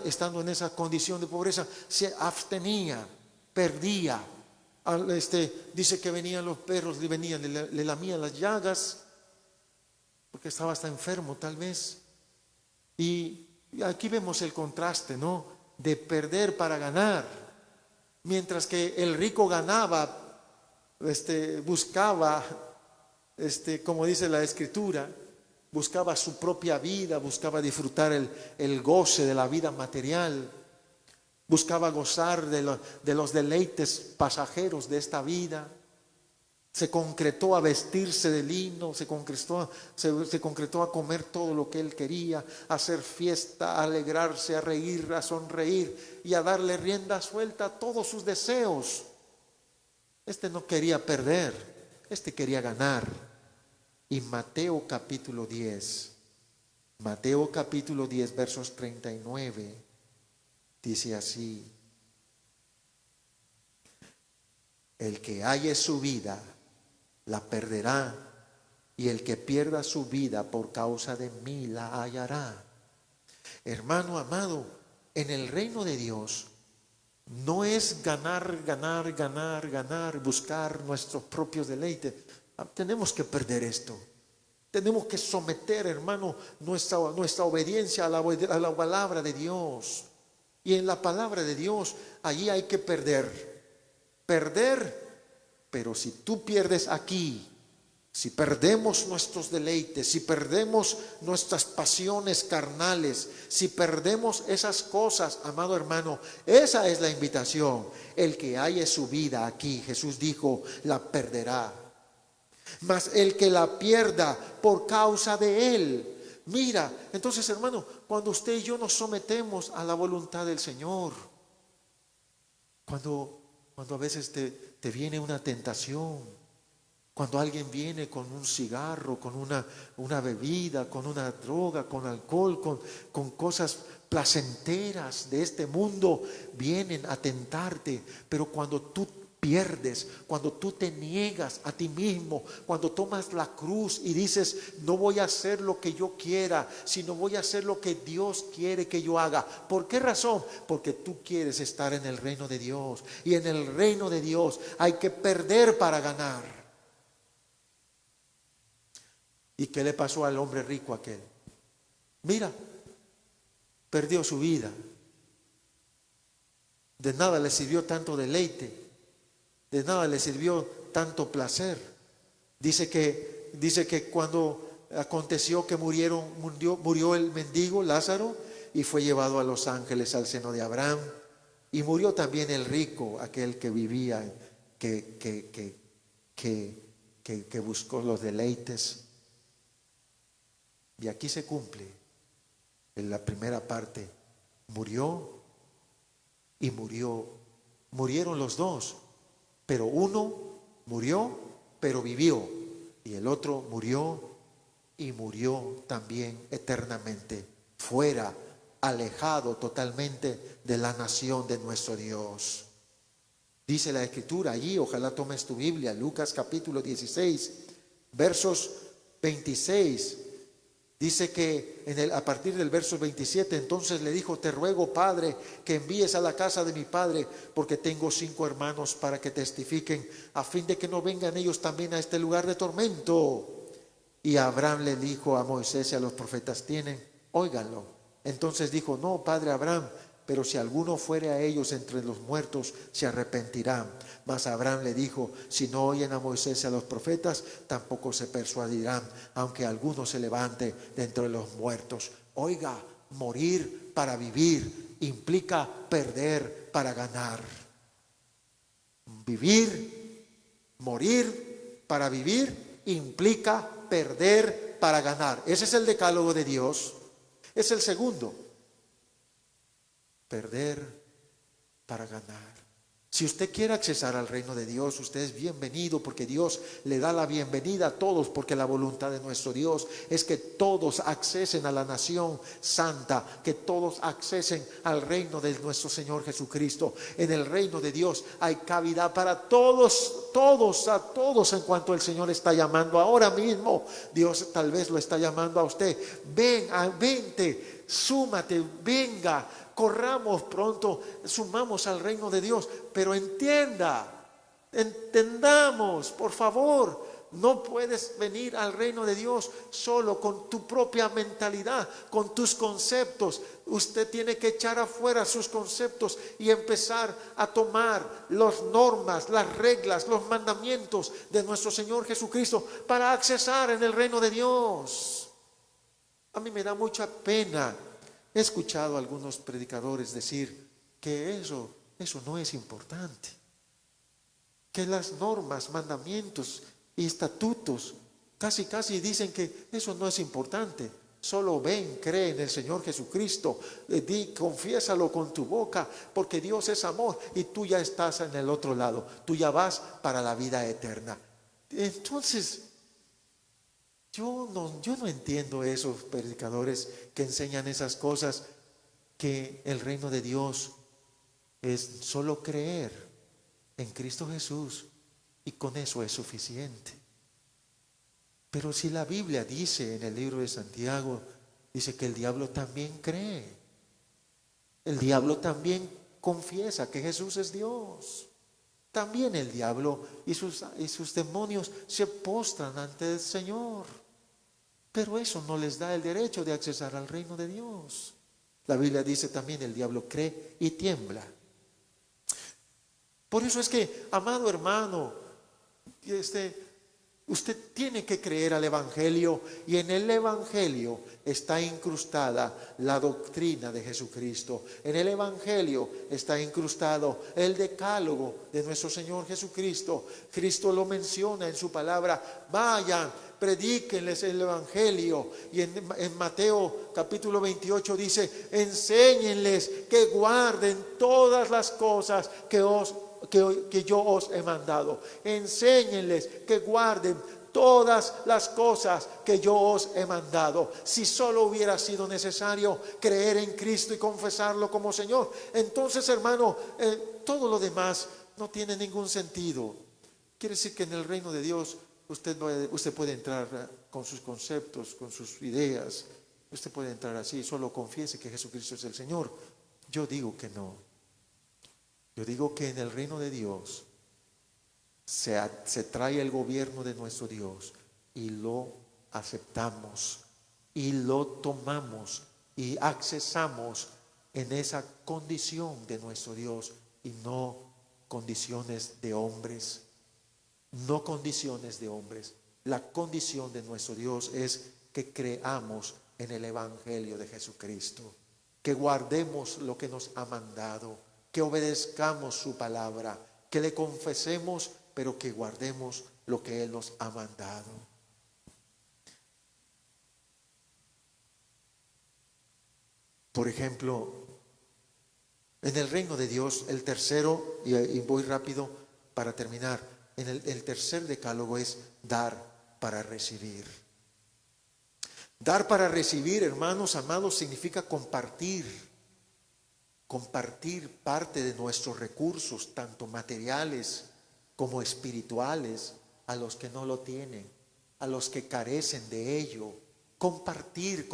estando en esa condición de pobreza, se abstenía, perdía. Dice que venían los perros, le lamían las llagas, porque estaba hasta enfermo tal vez. Y aquí vemos el contraste, ¿no? De perder para ganar. Mientras que el rico ganaba, buscaba, como dice la Escritura, buscaba su propia vida, buscaba disfrutar el goce de la vida material, buscaba gozar de los deleites pasajeros de esta vida. Se concretó a vestirse de lino, se concretó a comer todo lo que él quería, a hacer fiesta, a alegrarse, a reír, a sonreír y a darle rienda suelta a todos sus deseos. No quería perder, quería ganar. Y Mateo capítulo 10, versos 39, dice así: el que halle su vida, la perderá, y el que pierda su vida por causa de mí la hallará. Hermano amado, en el reino de Dios no es ganar, buscar nuestros propios deleites. Tenemos que perder esto. Tenemos que someter, hermano, nuestra obediencia a la palabra de Dios. Y en la palabra de Dios, allí hay que perder. Pero si tú pierdes aquí, si perdemos nuestros deleites, si perdemos nuestras pasiones carnales, si perdemos esas cosas, amado hermano, esa es la invitación. El que halle su vida aquí, Jesús dijo, la perderá. Mas el que la pierda por causa de él. Mira, entonces hermano, cuando usted y yo nos sometemos a la voluntad del Señor, cuando a veces te viene una tentación, cuando alguien viene con un cigarro, con una bebida, con una droga, con alcohol, con cosas placenteras de este mundo, vienen a tentarte. Pero cuando tú pierdes, cuando tú te niegas a ti mismo, cuando tomas la cruz y dices, no voy a hacer lo que yo quiera, sino voy a hacer lo que Dios quiere que yo haga. ¿Por qué razón? Porque tú quieres estar en el reino de Dios, y en el reino de Dios hay que perder para ganar. ¿Y qué le pasó al hombre rico aquel? Mira, perdió su vida. De nada le sirvió tanto deleite. De nada le sirvió tanto placer. Dice que cuando aconteció que murió el mendigo Lázaro y fue llevado a los ángeles al seno de Abraham. Y murió también el rico, aquel que vivía, que buscó los deleites. Y aquí se cumple en la primera parte. Murió y murió. Murieron los dos. Pero uno murió, pero vivió. Y el otro murió y murió también eternamente, fuera, alejado totalmente de la nación de nuestro Dios. Dice la Escritura allí, ojalá tomes tu Biblia, Lucas capítulo 16, versos 26. Dice que a partir del verso 27, entonces le dijo, te ruego, Padre, que envíes a la casa de mi padre, porque tengo 5 hermanos para que testifiquen, a fin de que no vengan ellos también a este lugar de tormento. Y Abraham le dijo a Moisés y a los profetas, óiganlo. Entonces dijo, no, Padre Abraham, pero si alguno fuere a ellos entre los muertos, se arrepentirán. Mas Abraham le dijo, si no oyen a Moisés y a los profetas, tampoco se persuadirán, aunque alguno se levante de entre los muertos. Oiga, morir para vivir implica perder para ganar. Morir para vivir implica perder para ganar. Ese es el decálogo de Dios. Es el segundo. Perder para ganar. Si usted quiere accesar al reino de Dios, usted es bienvenido, porque Dios le da la bienvenida a todos, porque la voluntad de nuestro Dios es que todos accesen a la nación santa, que todos accesen al reino de nuestro Señor Jesucristo. En el reino de Dios hay cavidad para todos, a todos, en cuanto el Señor está llamando ahora mismo. Dios tal vez lo está llamando a usted. Vente, súmate, venga. Corramos pronto, sumamos al reino de Dios, pero entendamos, por favor, no puedes venir al reino de Dios solo con tu propia mentalidad, con tus conceptos. Usted tiene que echar afuera sus conceptos y empezar a tomar las normas, las reglas, los mandamientos de nuestro Señor Jesucristo para accesar en el reino de Dios. A mí me da mucha pena. He escuchado a algunos predicadores decir que eso no es importante, que las normas, mandamientos y estatutos casi dicen que eso no es importante. Solo ven, cree en el Señor Jesucristo, confiésalo con tu boca, porque Dios es amor y tú ya estás en el otro lado, tú ya vas para la vida eterna. Entonces, yo no entiendo esos predicadores que enseñan esas cosas, que el reino de Dios es solo creer en Cristo Jesús y con eso es suficiente. Pero si la Biblia dice en el libro de Santiago, dice que el diablo también cree, el diablo también confiesa que Jesús es Dios. También el diablo y sus demonios se postran ante el Señor. Pero eso no les da el derecho de accesar al reino de Dios. La Biblia dice también, el diablo cree y tiembla. Por eso es que, amado hermano, usted tiene que creer al Evangelio, y en el Evangelio está incrustada la doctrina de Jesucristo. En el Evangelio está incrustado el decálogo de nuestro Señor Jesucristo. Cristo lo menciona en su palabra: vayan, predíquenles el Evangelio. Y en Mateo capítulo 28 dice: enséñenles que guarden todas las cosas que yo os he mandado. Enséñenles que guarden todas las cosas que yo os he mandado. Si solo hubiera sido necesario creer en Cristo y confesarlo como Señor, entonces, hermano, todo lo demás no tiene ningún sentido. Quiere decir que en el reino de Dios usted puede entrar con sus conceptos, con sus ideas. Usted puede entrar así, solo confiese que Jesucristo es el Señor. Yo digo que no. Yo digo que en el reino de Dios se trae el gobierno de nuestro Dios y lo aceptamos y lo tomamos y accesamos en esa condición de nuestro Dios y no condiciones de hombres. No condiciones de hombres. La condición de nuestro Dios es que creamos en el Evangelio de Jesucristo, que guardemos lo que nos ha mandado, que obedezcamos su palabra, que le confesemos, pero que guardemos lo que Él nos ha mandado. Por ejemplo, en el reino de Dios, el tercero, y voy rápido para terminar, el tercer decálogo es dar para recibir. Dar para recibir, hermanos amados, significa compartir parte de nuestros recursos, tanto materiales como espirituales, a los que no lo tienen, a los que carecen de ello. Compartir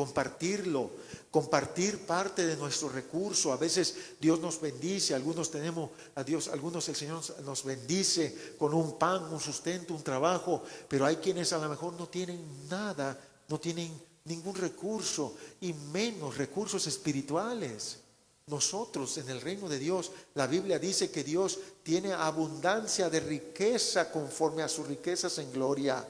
parte de nuestro recurso. A veces Dios nos bendice, algunos el Señor nos bendice con un pan, un sustento, un trabajo, pero hay quienes a lo mejor no tienen nada, no tienen ningún recurso y menos recursos espirituales. Nosotros en el reino de Dios, la Biblia dice que Dios tiene abundancia de riqueza conforme a sus riquezas en gloria.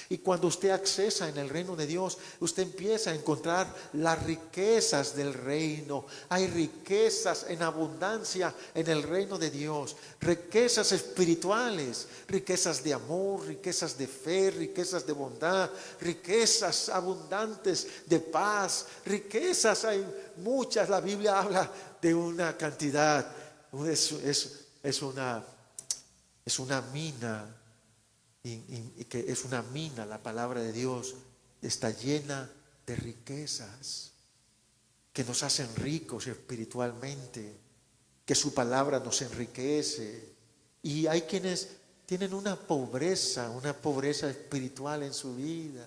Y cuando usted accesa en el reino de Dios, usted empieza a encontrar las riquezas del reino. Hay riquezas en abundancia en el reino de Dios, riquezas espirituales, riquezas de amor, riquezas de fe, riquezas de bondad, riquezas abundantes de paz, riquezas hay muchas. La Biblia habla de una cantidad, es una mina. Y que es una mina, la palabra de Dios está llena de riquezas que nos hacen ricos espiritualmente, que su palabra nos enriquece. Y hay quienes tienen una pobreza espiritual en su vida.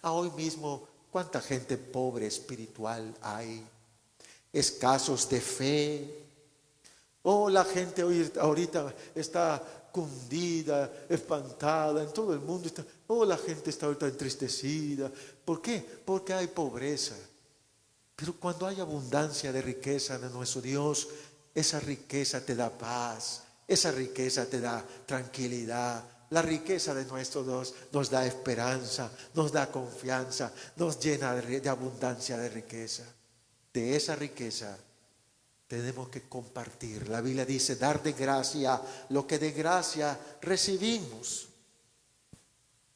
Hoy mismo, ¿cuánta gente pobre espiritual hay? Escasos de fe. La gente ahorita está cundida, espantada, en todo el mundo está, la gente está ahorita entristecida. ¿Por qué? Porque hay pobreza. Pero cuando hay abundancia de riqueza de nuestro Dios, esa riqueza te da paz, esa riqueza te da tranquilidad. La riqueza de nuestro Dios nos da esperanza, nos da confianza, nos llena de abundancia de riqueza. De esa riqueza tenemos que compartir. La Biblia dice dar de gracia lo que de gracia recibimos.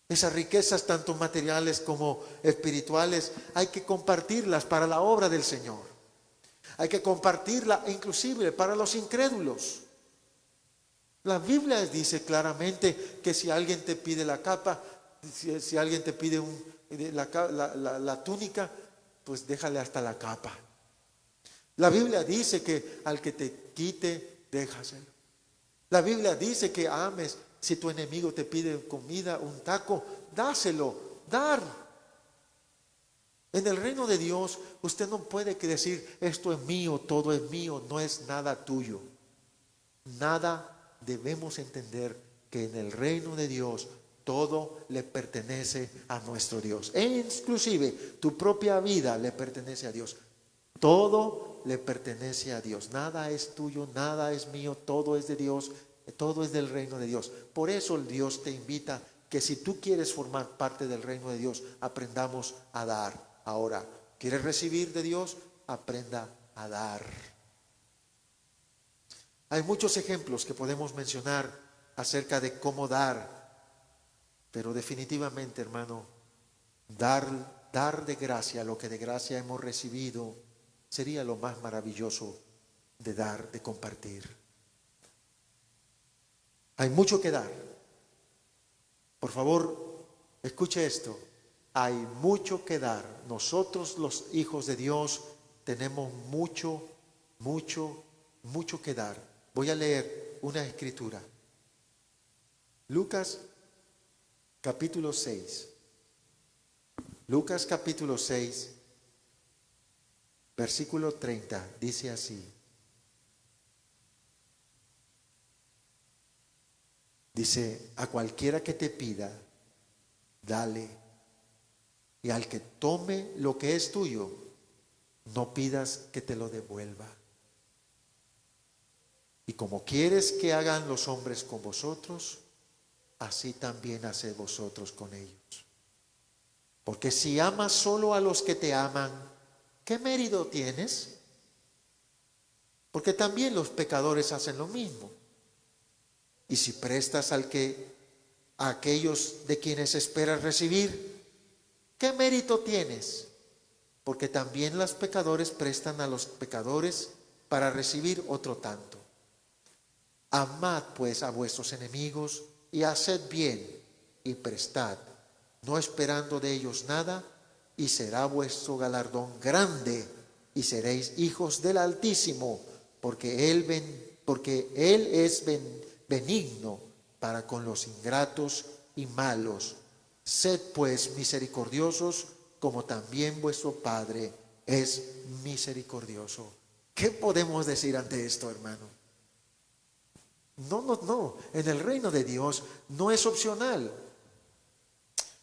Esas riquezas tanto materiales como espirituales hay que compartirlas para la obra del Señor. Hay que compartirla inclusive para los incrédulos. La Biblia dice claramente que si alguien te pide la capa, si alguien te pide la túnica, pues déjale hasta la capa. La Biblia dice que al que te quite, déjaselo. La Biblia dice que ames. Si tu enemigo te pide comida, un taco, dáselo, dar. En el reino de Dios, usted no puede decir, esto es mío, todo es mío, no es nada tuyo. Debemos entender que en el reino de Dios, todo le pertenece a nuestro Dios. E inclusive, tu propia vida le pertenece a Dios. Todo le pertenece a Dios. Nada es tuyo, nada es mío, todo es de Dios, todo es del reino de Dios. Por eso el Dios te invita que si tú quieres formar parte del reino de Dios, aprendamos a dar. Ahora, ¿quieres recibir de Dios? Aprenda a dar. Hay muchos ejemplos que podemos mencionar acerca de cómo dar, pero definitivamente, hermano, dar de gracia lo que de gracia hemos recibido sería lo más maravilloso de dar, de compartir. Hay mucho que dar. Por favor, escuche esto. Hay mucho que dar. Nosotros, los hijos de Dios, tenemos mucho que dar. Voy a leer una escritura. Lucas capítulo 6. Lucas capítulo 6, versículo 30, dice así. Dice, a cualquiera que te pida, dale. Y al que tome lo que es tuyo, no pidas que te lo devuelva. Y como quieres que hagan los hombres con vosotros, así también haced vosotros con ellos. Porque si amas solo a los que te aman, ¿qué mérito tienes? Porque también los pecadores hacen lo mismo. Y si prestas a aquellos de quienes esperas recibir, ¿qué mérito tienes? Porque también los pecadores prestan a los pecadores para recibir otro tanto. Amad pues a vuestros enemigos y haced bien y prestad, no esperando de ellos nada, y será vuestro galardón grande y seréis hijos del Altísimo, porque Él es benigno para con los ingratos y malos. Sed pues misericordiosos, como también vuestro Padre es misericordioso. ¿Qué podemos decir ante esto, hermano? No. En el reino de Dios no es opcional.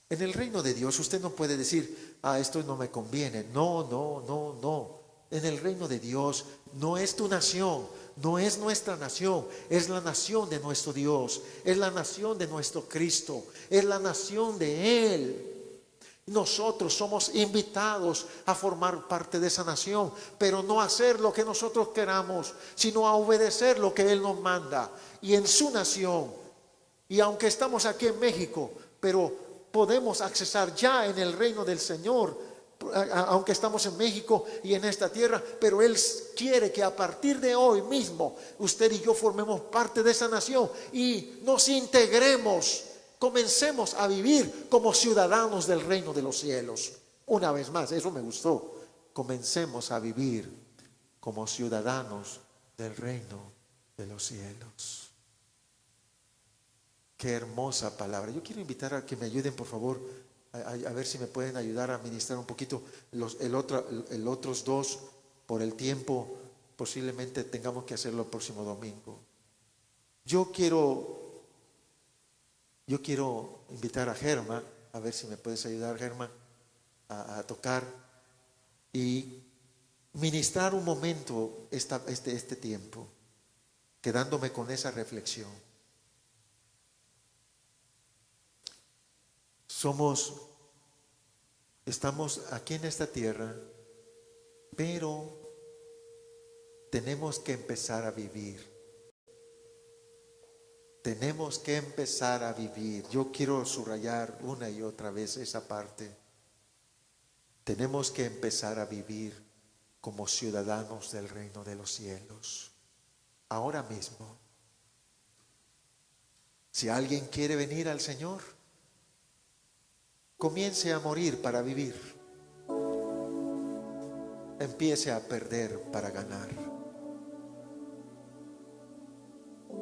En el reino de Dios usted no puede decir, esto no me conviene. No. En el reino de Dios no es tu nación, no es nuestra nación, es la nación de nuestro Dios, es la nación de nuestro Cristo, es la nación de Él. Nosotros somos invitados a formar parte de esa nación, pero no a hacer lo que nosotros queramos, sino a obedecer lo que Él nos manda. Y en su nación, y aunque estamos aquí en México, pero podemos accesar ya en el reino del Señor, aunque estamos en México y en esta tierra, pero Él quiere que a partir de hoy mismo usted y yo formemos parte de esa nación y nos integremos. Comencemos a vivir como ciudadanos del reino de los cielos. Una vez más, eso me gustó. Comencemos a vivir como ciudadanos del reino de los cielos. Qué hermosa palabra. Yo quiero invitar a que me ayuden, por favor, a ver si me pueden ayudar a ministrar un poquito el otros dos. Por el tiempo, posiblemente tengamos que hacerlo el próximo domingo. Yo quiero invitar a Germa, a ver si me puedes ayudar, Germa, a tocar y ministrar un momento este tiempo, quedándome con esa reflexión. Estamos aquí en esta tierra, pero tenemos que empezar a vivir. Tenemos que empezar a vivir. Yo quiero subrayar una y otra vez esa parte. Tenemos que empezar a vivir como ciudadanos del reino de los cielos. Ahora mismo. Si alguien quiere venir al Señor, comience a morir para vivir. Empiece a perder para ganar.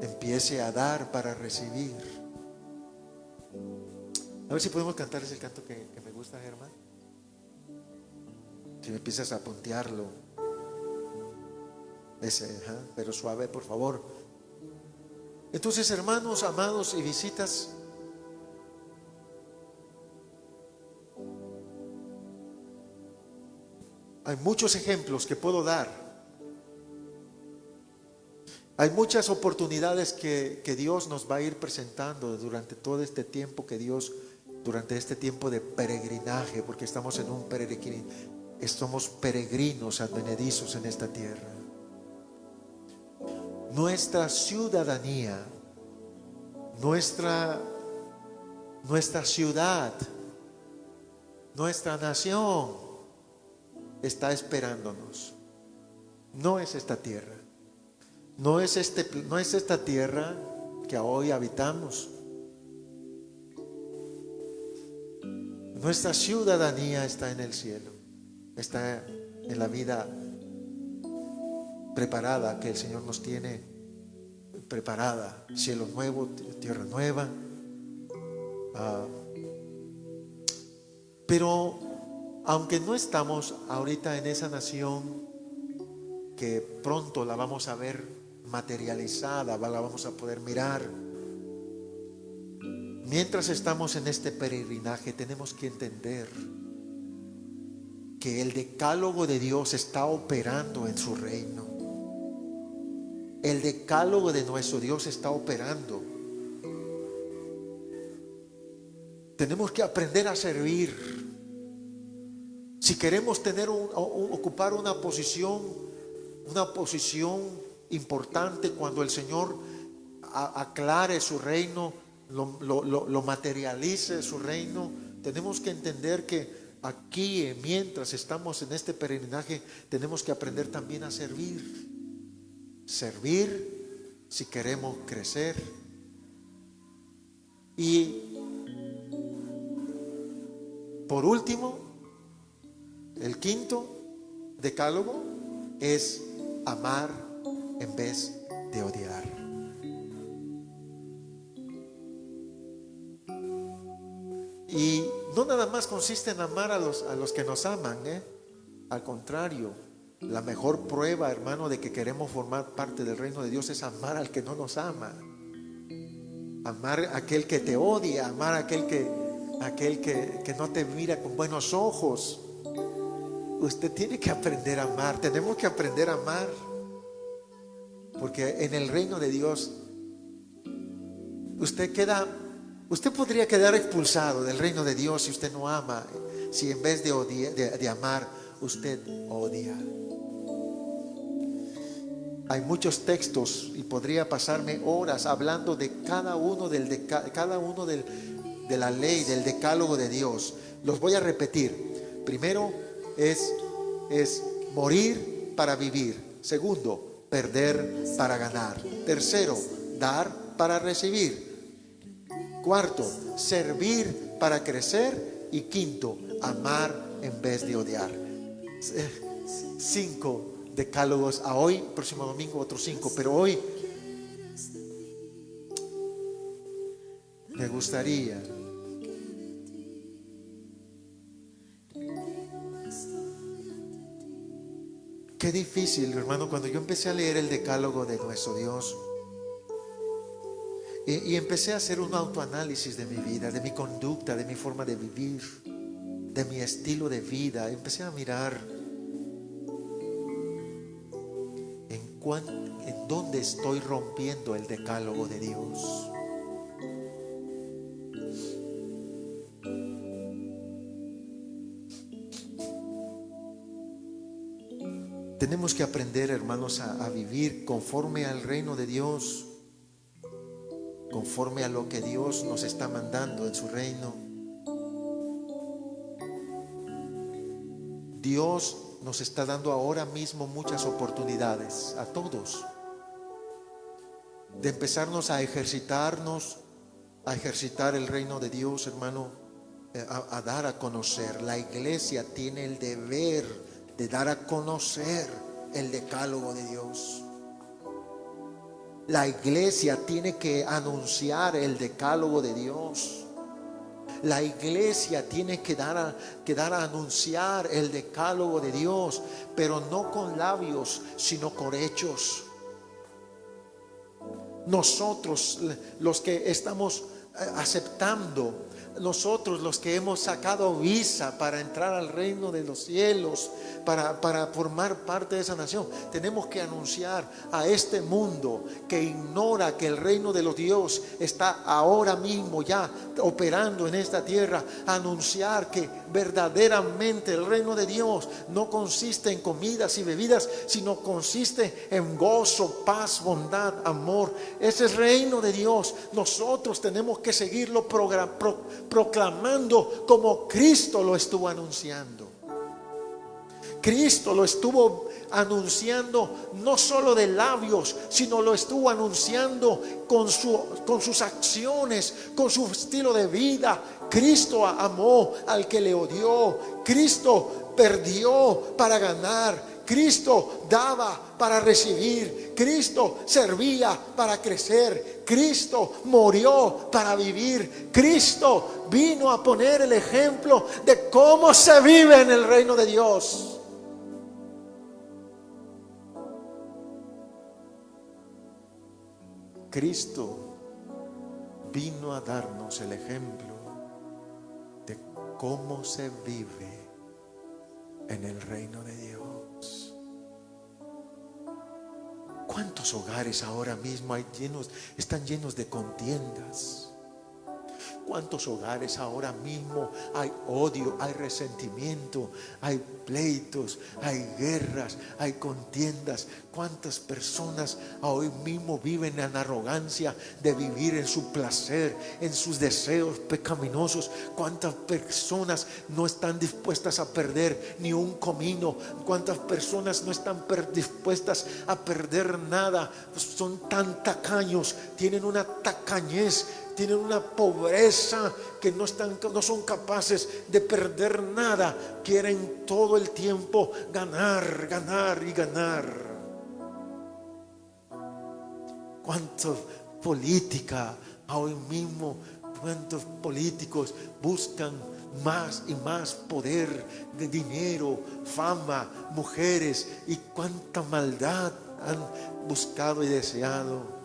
Empiece a dar para recibir. A ver si podemos cantar ese canto que me gusta, Germán. Si me empiezas a puntearlo. Ese, pero suave, por favor. Entonces, hermanos, amados y visitas, hay muchos ejemplos que puedo dar. Hay muchas oportunidades que Dios nos va a ir presentando durante todo este tiempo durante este tiempo de peregrinaje, porque estamos en un peregrinaje, somos peregrinos advenedizos en esta tierra. Nuestra ciudadanía, nuestra ciudad, nuestra nación está esperándonos. No es esta tierra. No es esta tierra que hoy habitamos. Nuestra ciudadanía está en el cielo, está en la vida preparada que el Señor nos tiene preparada, cielo nuevo, tierra nueva. Pero aunque no estamos ahorita en esa nación que pronto la vamos a ver materializada, la vamos a poder mirar, mientras estamos en este peregrinaje tenemos que entender que el decálogo de Dios está operando en su reino. El decálogo de nuestro Dios está operando. Tenemos que aprender a servir. Si queremos ocupar una posición importante cuando el Señor aclare su reino, lo materialice su reino, tenemos que entender que aquí, mientras estamos en este peregrinaje, tenemos que aprender también a servir. Servir si queremos crecer. Y por último, el quinto decálogo es amar en vez de odiar. Y no nada más consiste en amar a los que nos aman, Al contrario, la mejor prueba, hermano, de que queremos formar parte del reino de Dios es amar al que no nos ama. Amar a aquel que te odia, amar a aquel que no te mira con buenos ojos. Usted tiene que aprender a amar. Tenemos que aprender a amar. Porque en el reino de Dios usted podría quedar expulsado del reino de Dios si usted no ama. Si en vez de amar, usted odia. Hay muchos textos y podría pasarme horas hablando de cada uno de la ley, del decálogo de Dios. Los voy a repetir. Primero es morir para vivir. Segundo, perder para ganar. Tercero, dar para recibir. Cuarto, servir para crecer. Y quinto, amar en vez de odiar. 5 decálogos a hoy, próximo domingo otros 5, pero hoy me gustaría qué difícil, hermano, cuando yo empecé a leer el decálogo de nuestro Dios y empecé a hacer un autoanálisis de mi vida, de mi conducta, de mi forma de vivir, de mi estilo de vida. Empecé a mirar en dónde estoy rompiendo el decálogo de Dios. Tenemos que aprender, hermanos, a vivir conforme al reino de Dios, conforme a lo que Dios nos está mandando en su reino. Dios nos está dando ahora mismo muchas oportunidades a todos de empezarnos a ejercitar el reino de Dios, hermano, a dar a conocer. La iglesia tiene el deber de dar a conocer el decálogo de Dios. La iglesia tiene que anunciar el decálogo de Dios. La iglesia tiene que dar a anunciar el decálogo de Dios, pero no con labios, sino con hechos. Nosotros, los que estamos aceptando, nosotros los que hemos sacado visa para entrar al reino de los cielos, para formar parte de esa nación, tenemos que anunciar a este mundo que ignora que el reino de los Dios está ahora mismo ya operando en esta tierra, anunciar que verdaderamente el reino de Dios no consiste en comidas y bebidas, sino consiste en gozo, paz, bondad, amor. Ese es el reino de Dios. Nosotros tenemos que seguirlo proclamando como Cristo lo estuvo anunciando. Cristo lo estuvo anunciando no solo de labios, sino lo estuvo anunciando con sus acciones, con su estilo de vida. Cristo amó al que le odió. Cristo perdió para ganar. Cristo daba para recibir. Cristo servía para crecer. Cristo murió para vivir. Cristo vino a poner el ejemplo de cómo se vive en el reino de Dios. Cristo vino a darnos el ejemplo de cómo se vive en el reino de Dios. ¿Cuántos hogares ahora mismo están llenos de contiendas? ¿Cuántos hogares ahora mismo hay odio, hay resentimiento, hay pleitos, hay guerras, hay contiendas? ¿Cuántas personas hoy mismo viven en arrogancia de vivir en su placer, en sus deseos pecaminosos? ¿Cuántas personas no están dispuestas a perder ni un comino? ¿Cuántas personas no están dispuestas a perder nada? Pues son tan tacaños, tienen una tacañez, tienen una pobreza que no son capaces de perder nada. Quieren todo el tiempo ganar, ganar y ganar. ¿Cuánta política hoy mismo? ¿Cuántos políticos buscan más y más poder, dinero, fama, mujeres? Y cuánta maldad han buscado y deseado.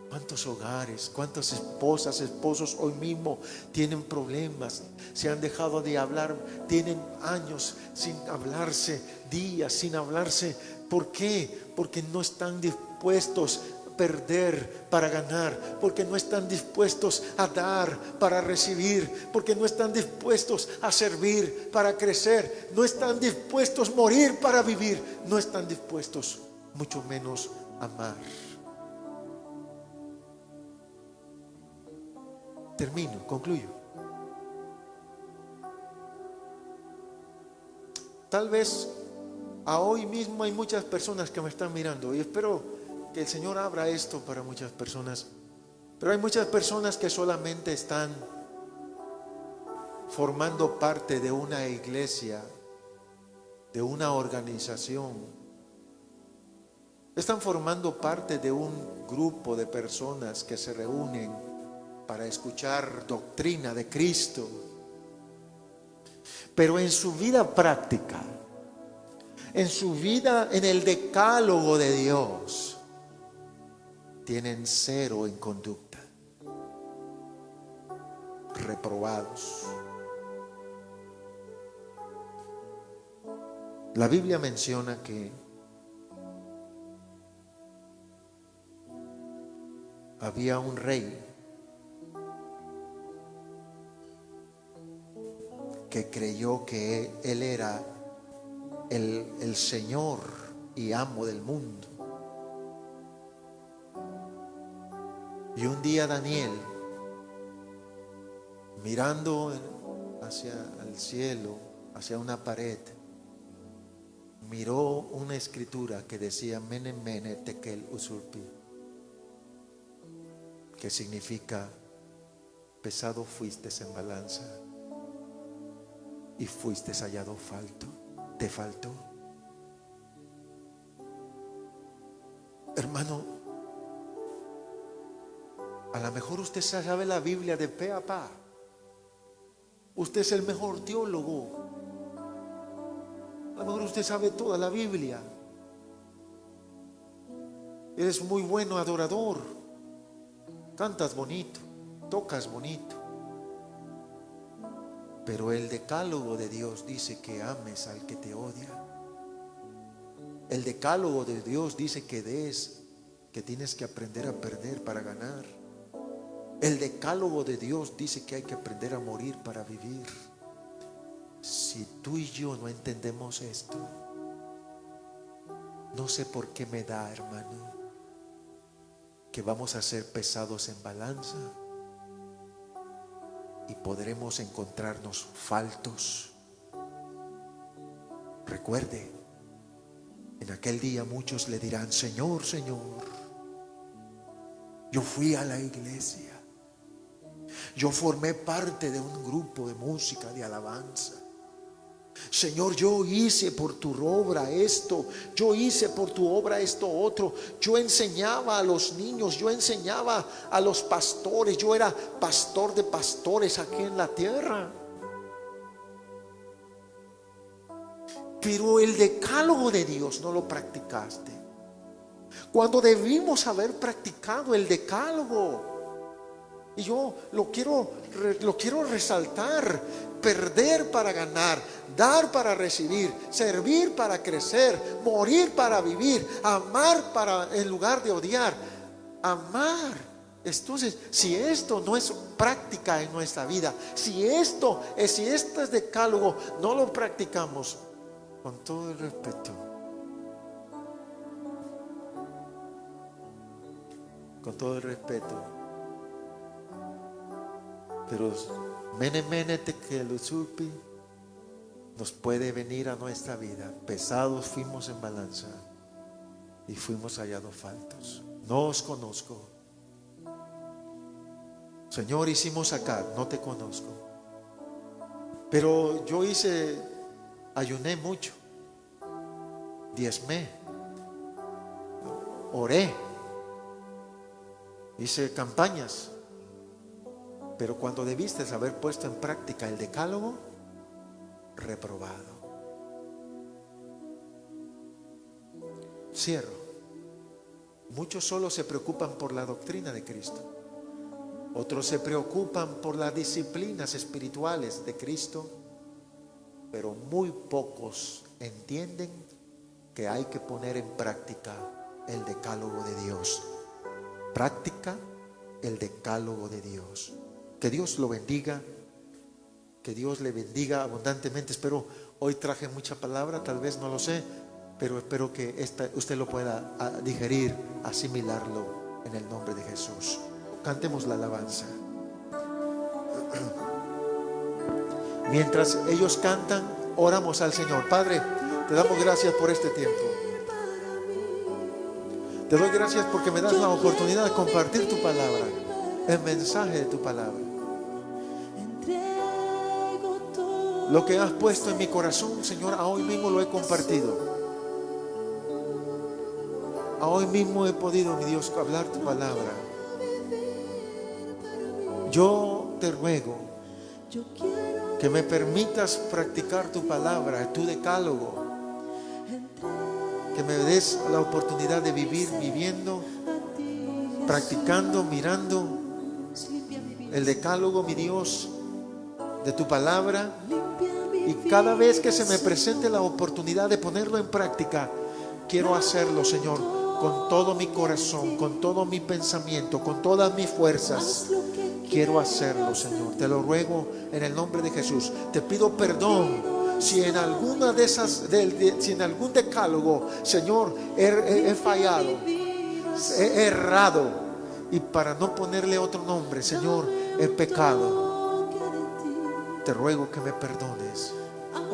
¿Cuántos hogares, cuántas esposas, esposos hoy mismo tienen problemas? Se han dejado de hablar, tienen años sin hablarse, días sin hablarse. ¿Por qué? Porque no están dispuestos a perder para ganar, porque no están dispuestos a dar para recibir, porque no están dispuestos a servir para crecer, no están dispuestos a morir para vivir, no están dispuestos, mucho menos amar. Termino, concluyo. Tal vez a hoy mismo hay muchas personas que me están mirando y espero que el Señor abra esto para muchas personas. Pero hay muchas personas que solamente están formando parte de una iglesia, de una organización. Están formando parte de un grupo de personas que se reúnen para escuchar doctrina de Cristo, pero en su vida práctica, en su vida en el decálogo de Dios, tienen 0 en conducta, reprobados. La Biblia menciona que había un rey que creyó que él era el Señor y amo del mundo. Y un día Daniel, mirando hacia el cielo, hacia una pared, miró una escritura que decía Mene, Mene, Tekel, Usurpi, que significa pesado fuiste en balanza y fuiste hallado falto, te faltó. Hermano, a lo mejor usted sabe la Biblia de pe a pa. Usted es el mejor teólogo. A lo mejor usted sabe toda la Biblia. Eres muy bueno adorador. Cantas bonito, tocas bonito. Pero el decálogo de Dios dice que ames al que te odia. El decálogo de Dios dice que des, que tienes que aprender a perder para ganar. El decálogo de Dios dice que hay que aprender a morir para vivir. Si tú y yo no entendemos esto, no sé por qué me da, hermano, que vamos a ser pesados en balanza y podremos encontrarnos faltos. Recuerde, en aquel día muchos le dirán: Señor, Señor, yo fui a la iglesia, yo formé parte de un grupo de música, de alabanza, Señor, yo hice por tu obra esto, yo hice por tu obra esto otro. Yo enseñaba a los niños, yo enseñaba a los pastores, yo era pastor de pastores aquí en la tierra. Pero el decálogo de Dios no lo practicaste, cuando debimos haber practicado el decálogo. Y yo lo quiero resaltar: perder para ganar, dar para recibir, servir para crecer, morir para vivir, amar en lugar de odiar, amar. Entonces, si esto no es práctica en nuestra vida, si esto es decálogo, no lo practicamos, con todo el respeto, pero mene tekel usupi nos puede venir a nuestra vida. Pesados fuimos en balanza y fuimos hallados faltos. No os conozco. Señor, hicimos acá, no te conozco. Pero yo ayuné mucho, diezmé, oré, hice campañas. Pero cuando debiste haber puesto en práctica el decálogo, reprobado. Cierro. Muchos solo se preocupan por la doctrina de Cristo. Otros se preocupan por las disciplinas espirituales de Cristo. Pero muy pocos entienden que hay que poner en práctica el decálogo de Dios. Práctica el decálogo de Dios. Que Dios lo bendiga, que Dios le bendiga abundantemente. Espero, hoy traje mucha palabra, tal vez no lo sé, pero espero que usted lo pueda digerir, asimilarlo en el nombre de Jesús. Cantemos la alabanza. Mientras ellos cantan, oramos al Señor. Padre, te damos gracias por este tiempo. Te doy gracias porque me das la oportunidad de compartir tu palabra, el mensaje de tu palabra. Lo que has puesto en mi corazón, Señor, a hoy mismo lo he compartido. A hoy mismo he podido, mi Dios, hablar tu palabra. Yo te ruego que me permitas practicar tu palabra, tu decálogo. Que me des la oportunidad de vivir, viviendo, practicando, mirando el decálogo, mi Dios, de tu palabra. Y cada vez que se me presente la oportunidad de ponerlo en práctica, quiero hacerlo, Señor, con todo mi corazón, con todo mi pensamiento, con todas mis fuerzas. Quiero hacerlo, Señor. Te lo ruego en el nombre de Jesús. Te pido perdón si en alguna de esas, si en algún decálogo, Señor, he fallado, he errado, y para no ponerle otro nombre, Señor, he pecado. Te ruego que me perdones,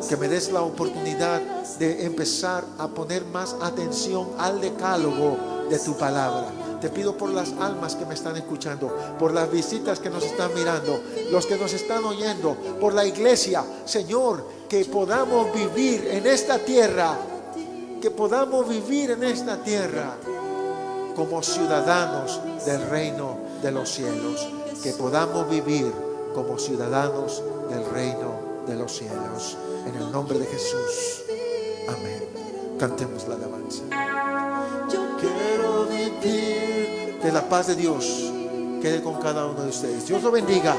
que me des la oportunidad de empezar a poner más atención al decálogo de tu palabra. Te pido por las almas que me están escuchando, por las visitas que nos están mirando, los que nos están oyendo, por la iglesia, Señor, que podamos vivir en esta tierra, como ciudadanos del reino de los cielos, que podamos vivir como ciudadanos del reino de los cielos. En el nombre de Jesús. Amén. Cantemos la alabanza. Yo quiero vivir. Que la paz de Dios quede con cada uno de ustedes. Dios lo bendiga.